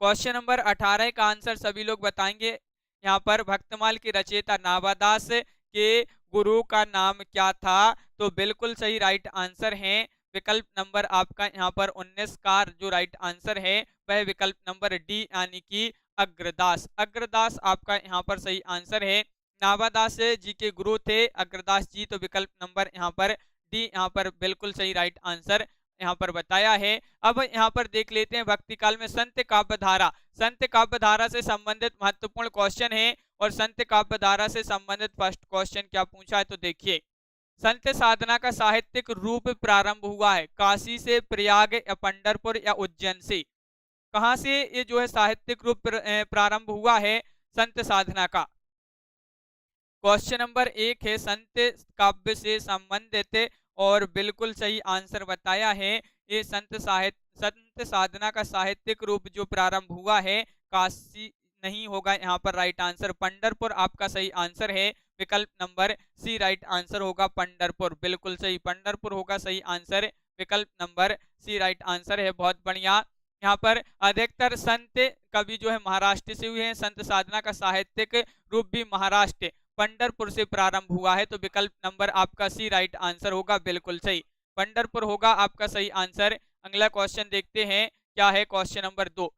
क्वेश्चन नंबर 18 का आंसर सभी लोग बताएंगे। यहाँ पर भक्तमाल के रचयिता नावादास के गुरु का नाम क्या था, तो बिल्कुल सही राइट आंसर है विकल्प नंबर आपका यहाँ पर 19 का जो राइट आंसर है वह विकल्प नंबर डी यानी कि अग्रदास। अग्रदास आपका यहाँ पर सही आंसर है। नावादास जी के गुरु थे अग्रदास जी, तो विकल्प नंबर यहाँ पर डी यहाँ पर बिल्कुल सही राइट आंसर यहाँ पर बताया है। अब यहाँ पर देख लेते हैं भक्ति काल में संत काव्य धारा। संत काव्य धारा से संबंधित महत्वपूर्ण क्वेश्चन है और संत काव्य धारा से संबंधित फर्स्ट क्वेश्चन क्या पूछा है, तो देखिए संत साधना का साहित्यिक रूप प्रारंभ हुआ है काशी से, प्रयाग या पंढरपुर या उज्जैन से। कहां से ये जो है साहित्यिक रूप प्रारंभ हुआ है संत साधना का? क्वेश्चन नंबर 1 है संत काव्य से संबंधित और बिल्कुल सही आंसर बताया है। ये संत साधना का साहित्यिक रूप जो प्रारंभ हुआ है काशी नहीं होगा यहाँ पर राइट आंसर, पंढरपुर आपका सही आंसर है। विकल्प नंबर सी राइट आंसर होगा पंढरपुर, बिल्कुल सही, पंढरपुर होगा सही आंसर। विकल्प नंबर सी राइट आंसर है, बहुत बढ़िया। यहाँ पर अधिकतर संत कवि जो है महाराष्ट्र से हुए हैं, संत साधना का साहित्यिक रूप भी महाराष्ट्र पंढरपुर से प्रारंभ हुआ है, तो विकल्प नंबर आपका सी राइट आंसर होगा, बिल्कुल सही, पंढरपुर होगा आपका सही आंसर। अगला क्वेश्चन देखते हैं क्या है, क्वेश्चन नंबर 2।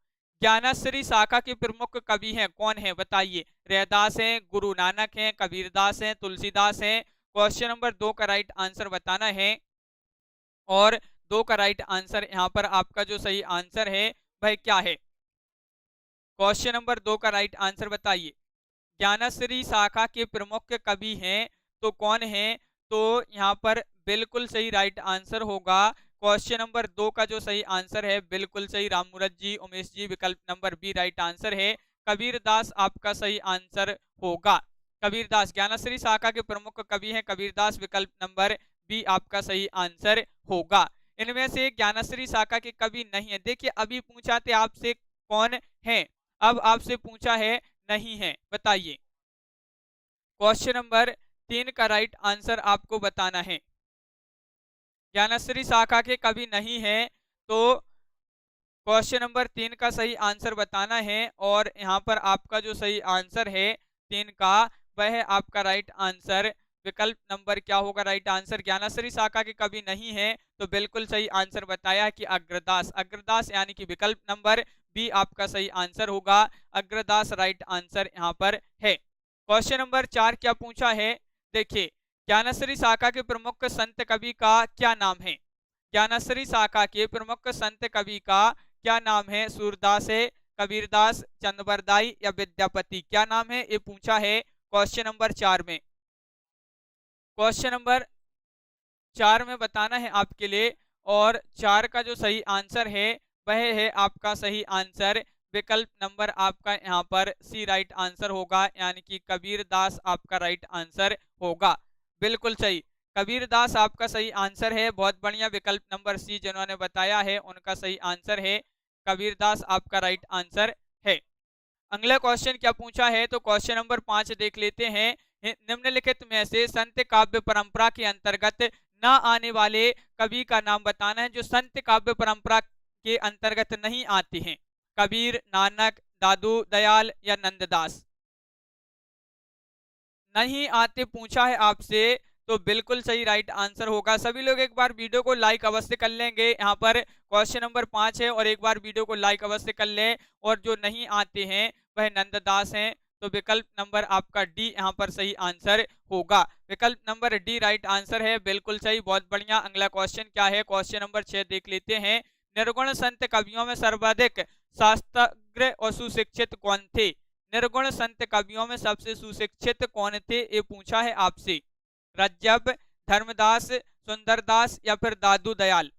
ज्ञानश्री शाखा के प्रमुख कवि हैं, कौन है बताइए? रैदास हैं, गुरु नानक हैं, कबीरदास हैं, तुलसीदास हैं। क्वेश्चन नंबर 2 का राइट आंसर बताना है और 2 का राइट आंसर यहाँ पर आपका जो सही आंसर है वह क्या है? क्वेश्चन नंबर 2 का राइट आंसर बताइए। ज्ञानश्री शाखा के प्रमुख कवि हैं तो कौन है? तो यहाँ पर बिल्कुल सही राइट आंसर होगा क्वेश्चन नंबर 2 का जो सही आंसर है, बिल्कुल सही, राममूरत जी, उमेश जी, विकल्प नंबर बी राइट आंसर है। कबीरदास आपका सही आंसर होगा। कबीरदास ज्ञानश्री शाखा के प्रमुख कवि हैं कबीरदास, विकल्प नंबर बी आपका सही आंसर होगा। इनमें से ज्ञानश्री शाखा के कवि नहीं है। देखिए अभी पूछा थे आपसे कौन है, अब आपसे पूछा है नहीं है, बताइए। क्वेश्चन नंबर 3 का राइट आंसर आपको बताना है। ज्ञानश्री शाखा के कवि नहीं है तो क्वेश्चन नंबर 3 का सही आंसर बताना है और यहाँ पर आपका जो सही आंसर है 3 का, वह है आपका राइट आंसर। विकल्प नंबर क्या होगा राइट आंसर? ज्ञानश्री शाखा के कवि नहीं है तो बिल्कुल सही आंसर बताया कि अग्रदास। अग्रदास यानी कि विकल्प नंबर बी आपका सही आंसर होगा। अग्रदास राइट आंसर यहाँ पर है। क्वेश्चन नंबर 4 क्या पूछा है? देखिए ज्ञानश्री शाखा के प्रमुख संत कवि का क्या नाम है? ज्ञानश्री शाखा के प्रमुख संत कवि का क्या नाम है? सूरदास है, कबीरदास, चंदबरदाई या विद्यापति? क्या नाम है ये पूछा है क्वेश्चन नंबर 4 में। क्वेश्चन नंबर 4 में बताना है आपके लिए और 4 का जो सही आंसर है वह है आपका सही आंसर। विकल्प नंबर आपका यहाँ पर सी राइट आंसर होगा, यानी कि कबीरदास आपका राइट आंसर होगा। बिल्कुल सही, कबीरदास आपका सही आंसर है। बहुत बढ़िया, विकल्प नंबर सी जिन्होंने बताया है उनका सही आंसर है। कबीरदास आपका राइट आंसर है। अगला क्वेश्चन क्या पूछा है? तो क्वेश्चन नंबर 5 देख लेते हैं। निम्नलिखित में से संत काव्य परंपरा के अंतर्गत न आने वाले कवि का नाम बताना है जो संत काव्य परंपरा के अंतर्गत नहीं आते हैं। कबीर, नानक, दादू दयाल या नंददास? नहीं आते पूछा है आपसे तो बिल्कुल सही राइट आंसर होगा। सभी लोग एक बार वीडियो को लाइक अवश्य कर लेंगे। यहाँ पर क्वेश्चन नंबर 5 है और एक बार वीडियो को लाइक अवश्य कर लें। और जो नहीं आते हैं वह नंददास हैं, तो विकल्प नंबर आपका डी यहाँ पर सही आंसर होगा। विकल्प नंबर डी राइट आंसर है, बिल्कुल सही, बहुत बढ़िया। अगला क्वेश्चन क्या है? क्वेश्चन नंबर 6 देख लेते हैं। निर्गुण संत कवियों में सर्वाधिक शास्त्रज्ञ और सुशिक्षित कौन थे? निर्गुण संत कवियों में सबसे सुशिक्षित कौन थे ये पूछा है आपसे। रज्जब, धर्मदास, सुंदरदास या फिर दादू दयाल?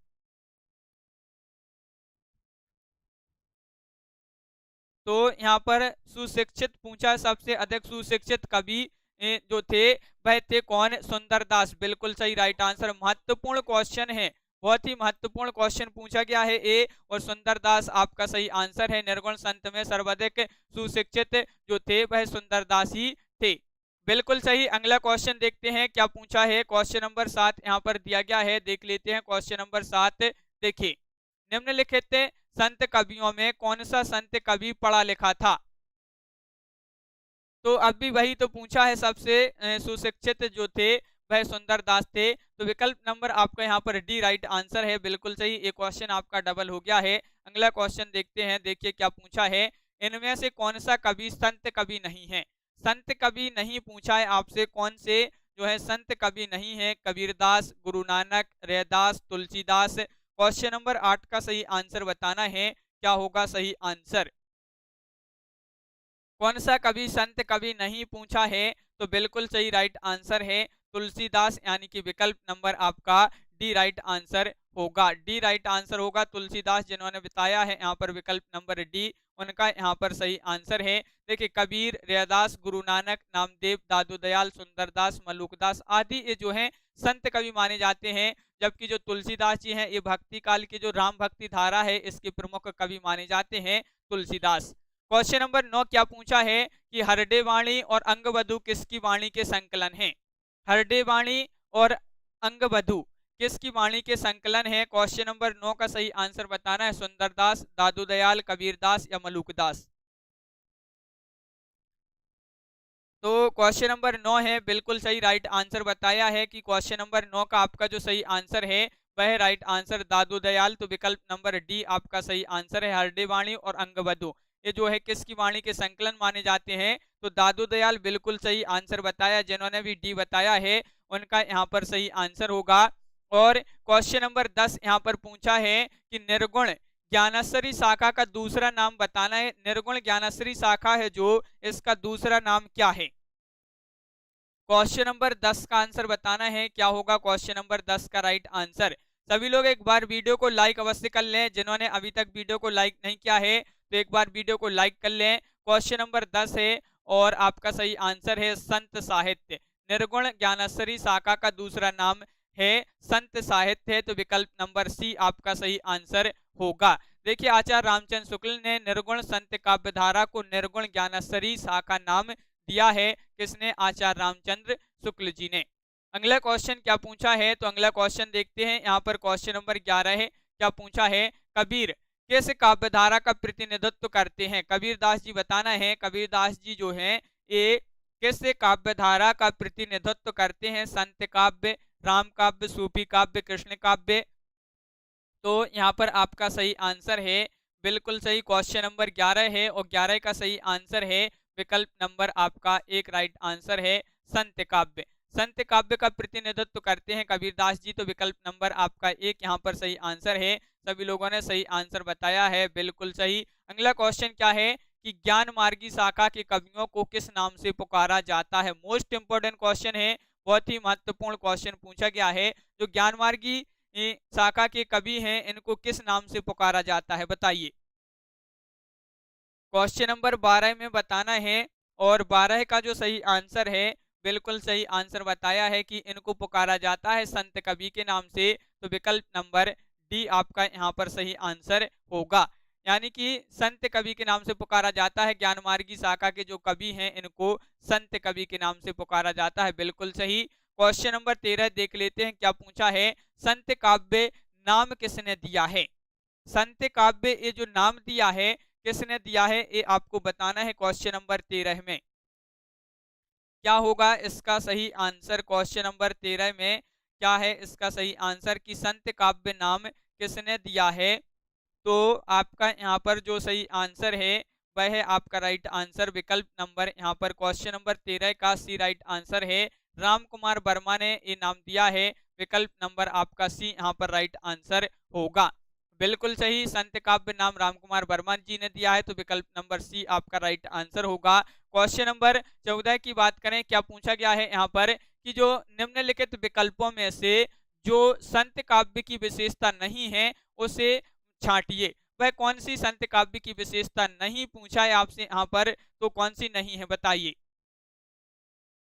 तो यहाँ पर सुशिक्षित पूछा, सबसे अधिक सुशिक्षित कवि जो थे वह थे कौन? सुंदरदास। बिल्कुल सही राइट आंसर। महत्वपूर्ण क्वेश्चन है, बहुत ही महत्वपूर्ण क्वेश्चन पूछा गया है ए, और सुंदरदास आपका सही आंसर है। निर्गुण संत में सर्वाधिक सुशिक्षित जो थे वह सुंदरदास ही थे। बिल्कुल सही। अगला क्वेश्चन देखते हैं क्या पूछा है। क्वेश्चन नंबर 7 यहाँ पर दिया गया है, देख लेते हैं। क्वेश्चन नंबर 7 देखिए, निम्नलिखित संत कवियों में कौन सा संत कवि पढ़ा लिखा था? तो अब भी वही तो पूछा है, सबसे सुशिक्षित जो थे वह सुंदरदास थे, तो विकल्प नंबर आपका यहाँ पर डी राइट आंसर है। बिल्कुल सही, एक क्वेश्चन आपका डबल हो गया है। अगला क्वेश्चन देखते हैं, देखिए क्या पूछा है। इनमें से कौन सा कवि संत कवि नहीं है? संत कवि नहीं पूछा है आपसे, कौन से जो है संत कवि नहीं है? कबीरदास, गुरु नानक, रैदास, तुलसीदास? क्वेश्चन नंबर 8 का सही आंसर बताना है, क्या होगा सही आंसर? कौन सा कवि संत कवि नहीं पूछा है? तो बिल्कुल सही राइट आंसर है तुलसीदास, यानी कि विकल्प नंबर आपका डी राइट आंसर होगा। डी राइट आंसर होगा, तुलसीदास जिन्होंने बताया है यहाँ पर विकल्प नंबर डी, उनका यहाँ पर सही आंसर है। देखिए कबीर, रैदास, गुरु नानक, नामदेव, दादू दयाल, सुंदरदास, मलुकदास आदि ये जो है संत कवि माने जाते हैं, जबकि जो तुलसीदास जी हैं ये भक्ति काल की जो राम भक्ति धारा है इसके प्रमुख कवि माने जाते हैं तुलसीदास। क्वेश्चन नंबर 9 क्या पूछा है कि हरडे वाणी और अंगवधु किसकी वाणी के संकलन है? हरडे वाणी और अंगवधु किसकी वाणी के संकलन है? क्वेश्चन नंबर 9 का सही आंसर बताना है। सुंदरदास, दादू दयाल, कबीरदास या मलुकदास? तो क्वेश्चन नंबर 9 है, बिल्कुल सही राइट आंसर बताया है कि क्वेश्चन नंबर 9 का आपका जो सही आंसर है वह राइट आंसर दादू दयाल, तो विकल्प नंबर डी आपका सही आंसर है, हरडे वाणी और अंगवधु। ये जो है किसकी वाणी के संकलन माने जाते हैं? तो दादू दयाल, बिल्कुल सही आंसर बताया। जिन्होंने भी डी बताया है उनका यहाँ पर सही आंसर होगा। और क्वेश्चन नंबर 10 यहाँ पर पूछा है कि निर्गुण ज्ञानेश्वरी शाखा का दूसरा नाम बताना है। निर्गुण ज्ञानेश्वरी शाखा है जो, इसका दूसरा नाम क्या है? क्वेश्चन नंबर 10 का आंसर बताना है। क्या होगा क्वेश्चन नंबर 10 का राइट आंसर? सभी लोग एक बार वीडियो को लाइक अवश्य कर लें। जिन्होंने अभी तक वीडियो को लाइक नहीं किया है तो एक बार वीडियो को लाइक कर लें। क्वेश्चन नंबर 10 है और आपका सही आंसर है संत साहित्य। निर्गुण ज्ञानेश्वरी शाखा का दूसरा नाम है संत साहित्य, तो विकल्प नंबर सी आपका सही आंसर होगा। देखिए, आचार्य रामचंद्र शुक्ल ने निर्गुण संत काव्यधारा को निर्गुण ज्ञानेश्वरी शाखा नाम दिया है। किसने? आचार्य रामचंद्र शुक्ल जी ने। अगला क्वेश्चन क्या पूछा है? तो अगला क्वेश्चन देखते हैं। यहाँ पर क्वेश्चन नंबर 11 है। क्या पूछा है? कबीर किस काव्यधारा का प्रतिनिधित्व करते हैं? कबीरदास जी बताना है। कबीरदास जी जो हैं ये किस काव्यधारा का प्रतिनिधित्व करते हैं? संत काव्य, राम काव्य, सूफी काव्य, कृष्ण काव्य? तो यहाँ पर आपका सही आंसर है बिल्कुल सही, क्वेश्चन नंबर 11 है और 11 का सही आंसर है विकल्प नंबर आपका एक राइट आंसर है संत काव्य। संत काव्य का प्रतिनिधित्व करते हैं कबीरदास जी, तो विकल्प नंबर आपका एक यहाँ पर सही आंसर है। सभी लोगों ने सही आंसर बताया है, बिल्कुल सही। अगला क्वेश्चन क्या है कि ज्ञान मार्गी शाखा के कवियों को किस नाम से पुकारा जाता है? मोस्ट इंपोर्टेंट क्वेश्चन है, बहुत ही महत्वपूर्ण क्वेश्चन पूछा गया है। जो ज्ञान मार्गी शाखा के कवि हैं इनको किस नाम से पुकारा जाता है? बताइए। क्वेश्चन नंबर 12 में बताना है और 12 का जो सही आंसर है बिल्कुल सही आंसर बताया है कि इनको पुकारा जाता है संत कवि के नाम से, तो विकल्प नंबर डी आपका यहाँ पर सही आंसर होगा। यानी कि संत कवि के नाम से पुकारा जाता है। ज्ञान मार्गी शाखा के जो कवि हैं इनको संत कवि के नाम से पुकारा जाता है, बिल्कुल सही। क्वेश्चन नंबर 13 देख लेते हैं। क्या पूछा है? संत काव्य नाम किसने दिया है? संत काव्य ये जो नाम दिया है किसने दिया है ये आपको बताना है क्वेश्चन नंबर 13 में। क्या होगा इसका सही आंसर? क्वेश्चन नंबर 13 में क्या है इसका सही आंसर कि संत काव्य नाम किसने दिया है? तो आपका यहाँ पर जो सही आंसर है वह है आपका राइट आंसर विकल्प नंबर यहाँ पर क्वेश्चन नंबर 13 का सी राइट आंसर है। राम कुमार वर्मा ने ये नाम दिया है, विकल्प नंबर आपका सी यहाँ पर राइट आंसर होगा, बिल्कुल सही। संत काव्य नाम राम कुमार वर्मा जी ने दिया है, तो विकल्प नंबर सी आपका राइट आंसर होगा। क्वेश्चन नंबर 14 की बात करें। क्या पूछा गया है यहाँ पर कि जो निम्नलिखित विकल्पों में से जो संत काव्य की विशेषता नहीं है उसे छांटिए। वह कौन सी संत काव्य की विशेषता नहीं पूछा है आपसे यहाँ पर, तो कौन सी नहीं है बताइए।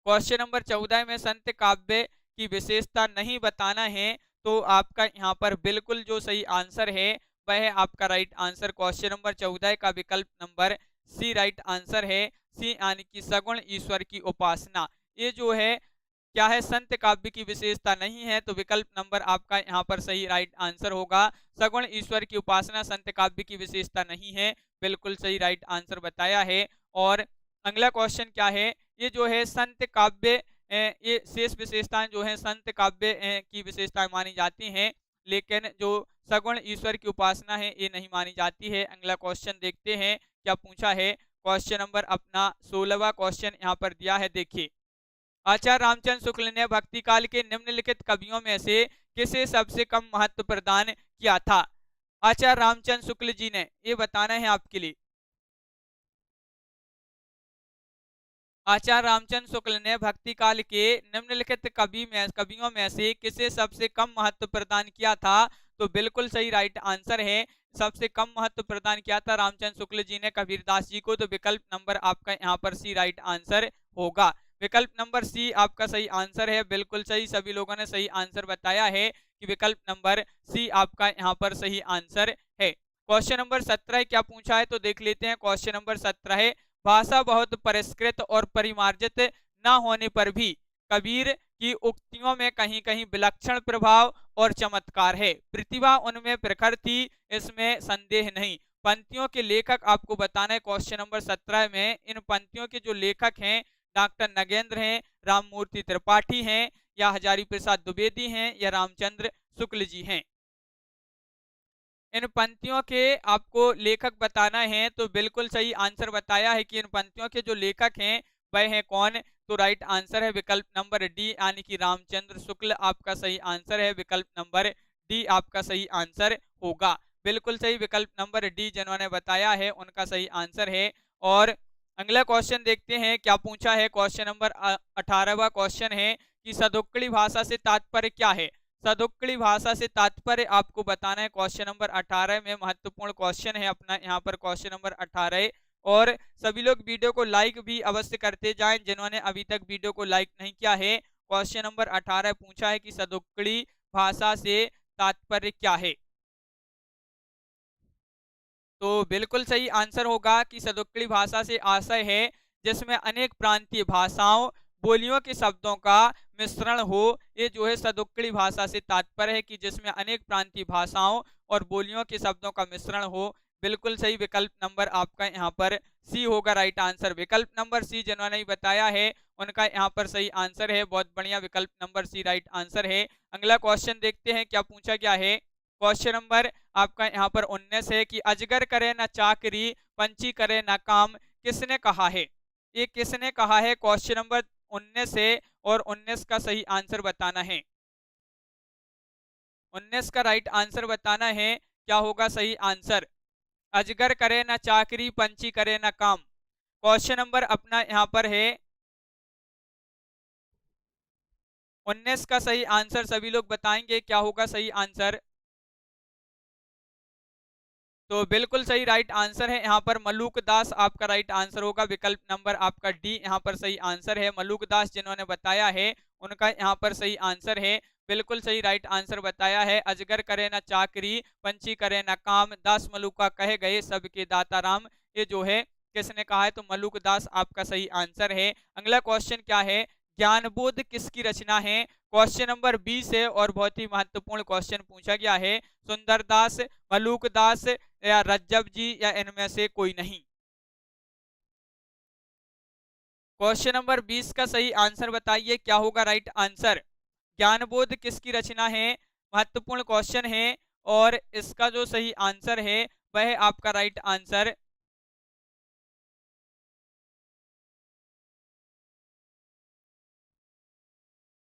क्वेश्चन नंबर 14 में संत काव्य की विशेषता नहीं बताना है, तो आपका यहाँ पर बिल्कुल जो सही आंसर है वह है आपका राइट आंसर क्वेश्चन नंबर 14 का विकल्प नंबर सी राइट आंसर है। सी यानी कि सगुण ईश्वर की उपासना, ये जो है क्या है संत काव्य की विशेषता नहीं है, तो विकल्प नंबर आपका यहाँ पर सही राइट आंसर होगा। सगुण ईश्वर की उपासना संत काव्य की विशेषता नहीं है, बिल्कुल सही राइट आंसर बताया है। और अगला क्वेश्चन क्या है? ये जो है संत काव्य ये शेष विशेषताएं जो है संत काव्य की विशेषताएं मानी जाती हैं, लेकिन जो सगुण ईश्वर की उपासना है ये नहीं मानी जाती है। अगला क्वेश्चन देखते हैं क्या पूछा है। क्वेश्चन नंबर अपना 16वां क्वेश्चन यहाँ पर दिया है, देखिए। आचार्य रामचंद्र शुक्ल ने भक्ति काल के निम्नलिखित कवियों में से किसे सबसे कम महत्व प्रदान किया था? आचार्य रामचंद्र शुक्ल जी ने, ये बताना है आपके लिए। आचार्य रामचंद्र शुक्ल ने भक्ति काल के निम्नलिखित कवियों में से किसे सबसे कम महत्व प्रदान किया था? तो बिल्कुल सही राइट आंसर है, सबसे कम महत्व प्रदान किया था रामचंद्र शुक्ल जी ने कबीरदास जी को, तो विकल्प नंबर आपका यहाँ पर सी राइट आंसर होगा। विकल्प नंबर सी आपका सही आंसर है, बिल्कुल सही। सभी लोगों ने सही आंसर बताया है कि विकल्प नंबर सी आपका यहाँ पर सही आंसर है। क्वेश्चन नंबर 17 क्या पूछा है, तो देख लेते हैं। क्वेश्चन नंबर 17 है, भाषा बहुत परिष्कृत और परिमार्जित न होने पर भी कबीर की उक्तियों में कहीं कहीं विलक्षण प्रभाव और चमत्कार है। प्रतिभा उनमें प्रखर थी, इसमें संदेह नहीं। पंक्तियों के लेखक आपको बताना है क्वेश्चन नंबर 17 में। इन पंक्तियों के जो लेखक हैं डॉक्टर नगेंद्र हैं, राममूर्ति त्रिपाठी हैं, या हजारी प्रसाद द्विवेदी हैं, या रामचंद्र शुक्ल जी हैं। इन पंक्तियों के आपको लेखक बताना है, तो बिल्कुल सही आंसर बताया है कि इन पंक्तियों के जो लेखक हैं वह हैं कौन। तो राइट आंसर है विकल्प नंबर डी, यानी कि रामचंद्र शुक्ल आपका सही आंसर है। विकल्प नंबर डी आपका सही आंसर होगा। बिल्कुल सही, विकल्प नंबर डी जिन्होंने बताया है उनका सही आंसर है। और अगला क्वेश्चन देखते हैं क्या पूछा है। क्वेश्चन नंबर 18वां क्वेश्चन है कि सदुक्कड़ी भाषा से तात्पर्य क्या है। सदुक्कड़ी भाषा से तात्पर्य आपको बताना है। क्वेश्चन नंबर 18 में महत्वपूर्ण क्वेश्चन है अपना यहाँ पर क्वेश्चन नंबर 18। और सभी लोग वीडियो को लाइक भी अवश्य करते जाएं जिन्होंने अभी तक वीडियो को लाइक नहीं किया है। क्वेश्चन नंबर 18 पूछा है कि सदुक्कड़ी भाषा से तात्पर्य क्या है। तो बिल्कुल सही आंसर होगा कि सदुक्कड़ी भाषा से आशय है जिसमें अनेक प्रांतीय भाषाओं बोलियों के शब्दों का मिश्रण हो। ये जो है सदुक्कड़ी भाषा से तात्पर्य है कि जिसमें अनेक प्रांतीय भाषाओं और बोलियों के शब्दों का मिश्रण हो। बिल्कुल सही, विकल्प नंबर आपका यहाँ पर सी होगा राइट आंसर। विकल्प नंबर सी जिन्होंने ही बताया है उनका यहाँ पर सही आंसर है। बहुत बढ़िया, विकल्प नंबर सी राइट आंसर है। अगला क्वेश्चन देखते हैं क्या पूछा गया है। क्वेश्चन नंबर आपका यहाँ पर 19 है कि अजगर करे न चाकरी पंछी करे न काम, किसने कहा है। ये किसने कहा है क्वेश्चन नंबर 19 है और 19 का सही आंसर बताना है। 19 का राइट आंसर बताना है क्या होगा सही आंसर। अजगर करे न चाकरी पंछी करे न काम। क्वेश्चन नंबर अपना यहाँ पर है 19 का सही आंसर सभी लोग बताएंगे क्या होगा सही आंसर। तो बिल्कुल सही राइट आंसर है यहाँ पर मलूक दास आपका राइट आंसर होगा। विकल्प नंबर आपका डी यहाँ पर सही आंसर है। मलूक दास जिन्होंने बताया है उनका यहाँ पर सही आंसर है। बिल्कुल सही राइट आंसर बताया है। अजगर करे न चाकरी पंछी करे न काम, दास मलूका कहे गए सबके दाता राम। ये जो है किसने कहा है, तो मलूक दास आपका सही आंसर है। अगला क्वेश्चन क्या है, ज्ञानबोध किसकी रचना है। क्वेश्चन नंबर 20 है और बहुत ही महत्वपूर्ण क्वेश्चन पूछा गया है। सुंदरदास, मलूक दास या रज्जब जी या इनमें से कोई नहीं। क्वेश्चन नंबर 20 का सही आंसर बताइए क्या होगा राइट आंसर। ज्ञानबोध किसकी रचना है, महत्वपूर्ण क्वेश्चन है और इसका जो सही आंसर है वह आपका राइट आंसर।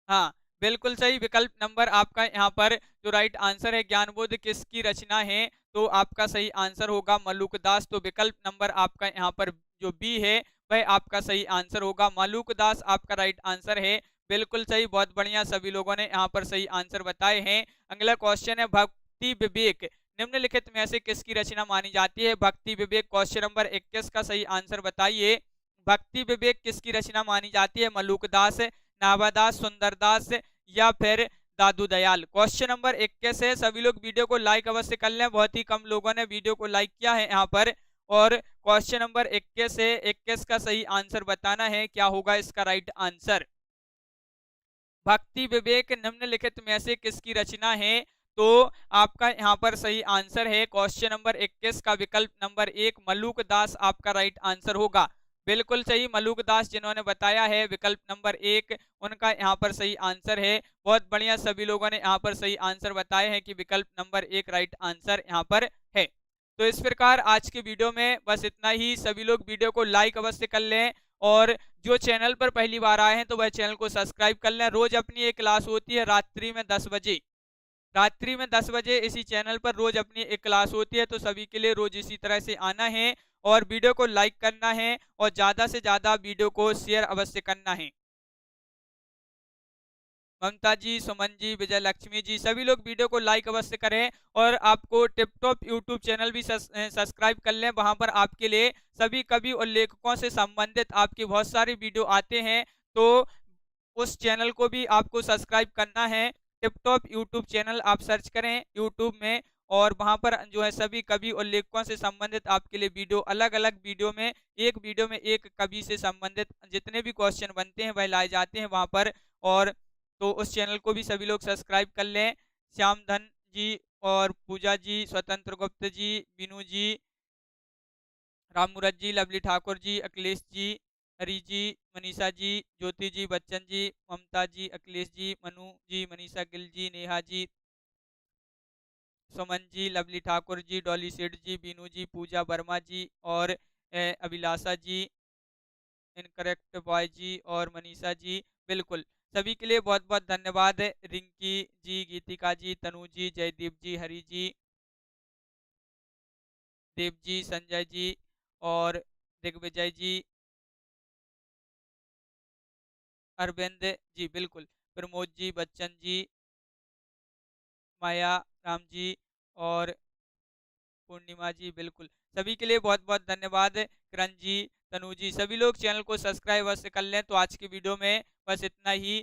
हाँ, बिल्कुल सही, विकल्प नंबर आपका यहाँ पर जो राइट आंसर है ज्ञानबोध किसकी रचना है, तो आपका सही आंसर होगा मलूक दास। तो विकल्प नंबर आपका यहाँ पर जो बी है वह आपका सही आंसर होगा। मलूक दास आपका राइट आंसर है। बिल्कुल सही, बहुत बढ़िया, सभी लोगों ने यहाँ पर सही आंसर बताए हैं। अगला क्वेश्चन है भक्ति विवेक निम्नलिखित में से किसकी रचना मानी जाती है। भक्ति विवेक क्वेश्चन नंबर 21 का सही आंसर बताइए। भक्ति विवेक किसकी रचना मानी जाती है, मलूक दास, नाभादास, सुंदरदास या फिर दादू दयाल। क्वेश्चन नंबर 21 है। सभी लोग वीडियो को लाइक अवश्य कर लें, बहुत ही कम लोगों ने वीडियो को लाइक किया है यहाँ पर। और क्वेश्चन नंबर 21 है, 21 का सही आंसर बताना है क्या होगा इसका राइट आंसर। भक्ति विवेक निम्नलिखित में से किसकी रचना है, तो आपका यहाँ पर सही आंसर है क्वेश्चन नंबर 21 का विकल्प नंबर 1 मलूक दास आपका राइट आंसर होगा। बिल्कुल सही, मलूक दास जिन्होंने बताया है विकल्प नंबर 1 उनका यहाँ पर सही आंसर है। बहुत बढ़िया, सभी लोगों ने यहाँ पर सही आंसर बताए हैं कि विकल्प नंबर 1 राइट आंसर यहाँ पर है। तो इस प्रकार आज के वीडियो में बस इतना ही। सभी लोग वीडियो को लाइक अवश्य कर लें और जो चैनल पर पहली बार आए हैं तो वह चैनल को सब्सक्राइब कर लें। रोज अपनी एक क्लास होती है रात्रि में 10 बजे। रात्रि में 10 बजे इसी चैनल पर रोज अपनी एक क्लास होती है, तो सभी के लिए रोज इसी तरह से आना है और वीडियो को लाइक करना है और ज्यादा से ज्यादा वीडियो को शेयर अवश्य करना है। ममता जी, सुमन जी, विजय लक्ष्मी जी, सभी लोग वीडियो को लाइक अवश्य करें और आपको टिपटॉप यूट्यूब चैनल भी सब्सक्राइब कर लें। वहां पर आपके लिए सभी कवि और लेखकों से संबंधित आपके बहुत सारे वीडियो आते हैं, तो उस चैनल को भी आपको सब्सक्राइब करना है। टिपटॉप यूट्यूब चैनल आप सर्च करें यूट्यूब में और वहां पर जो है सभी कवि और लेखकों से संबंधित आपके लिए वीडियो, अलग अलग वीडियो में एक कवि से संबंधित जितने भी क्वेश्चन बनते हैं वह लाए जाते हैं वहां पर। और तो उस चैनल को भी सभी लोग सब्सक्राइब कर लें। श्याम धन जी और पूजा जी, स्वतंत्र गुप्त जी, बीनू जी, राम मुरत जी, लवली ठाकुर जी, अखिलेश जी, हरी जी, मनीषा जी, ज्योति जी, बच्चन जी, ममता जी, अखिलेश जी, मनु जी, मनीषा गिल जी, नेहा जी, सुमन जी, लवली ठाकुर जी, डॉली सेठ जी, बीनू जी, पूजा वर्मा जी और अभिलाषा जी, इनकरेक्ट बॉय जी और मनीषा जी। बिल्कुल, सभी के लिए बहुत-बहुत धन्यवाद। रिंकी जी, गीतिका जी, तनु जी, जयदीप जी, हरि जी, देव जी, संजय जी और दिग्विजय जी, अरविंद जी, बिल्कुल, प्रमोद जी, बच्चन जी, माया राम जी और पूर्णिमा जी, बिल्कुल। सभी के लिए बहुत-बहुत धन्यवाद। किरण जी, तनु जी, सभी लोग चैनल को सब्सक्राइब अवश्य कर लें। तो आज की वीडियो में बस इतना ही।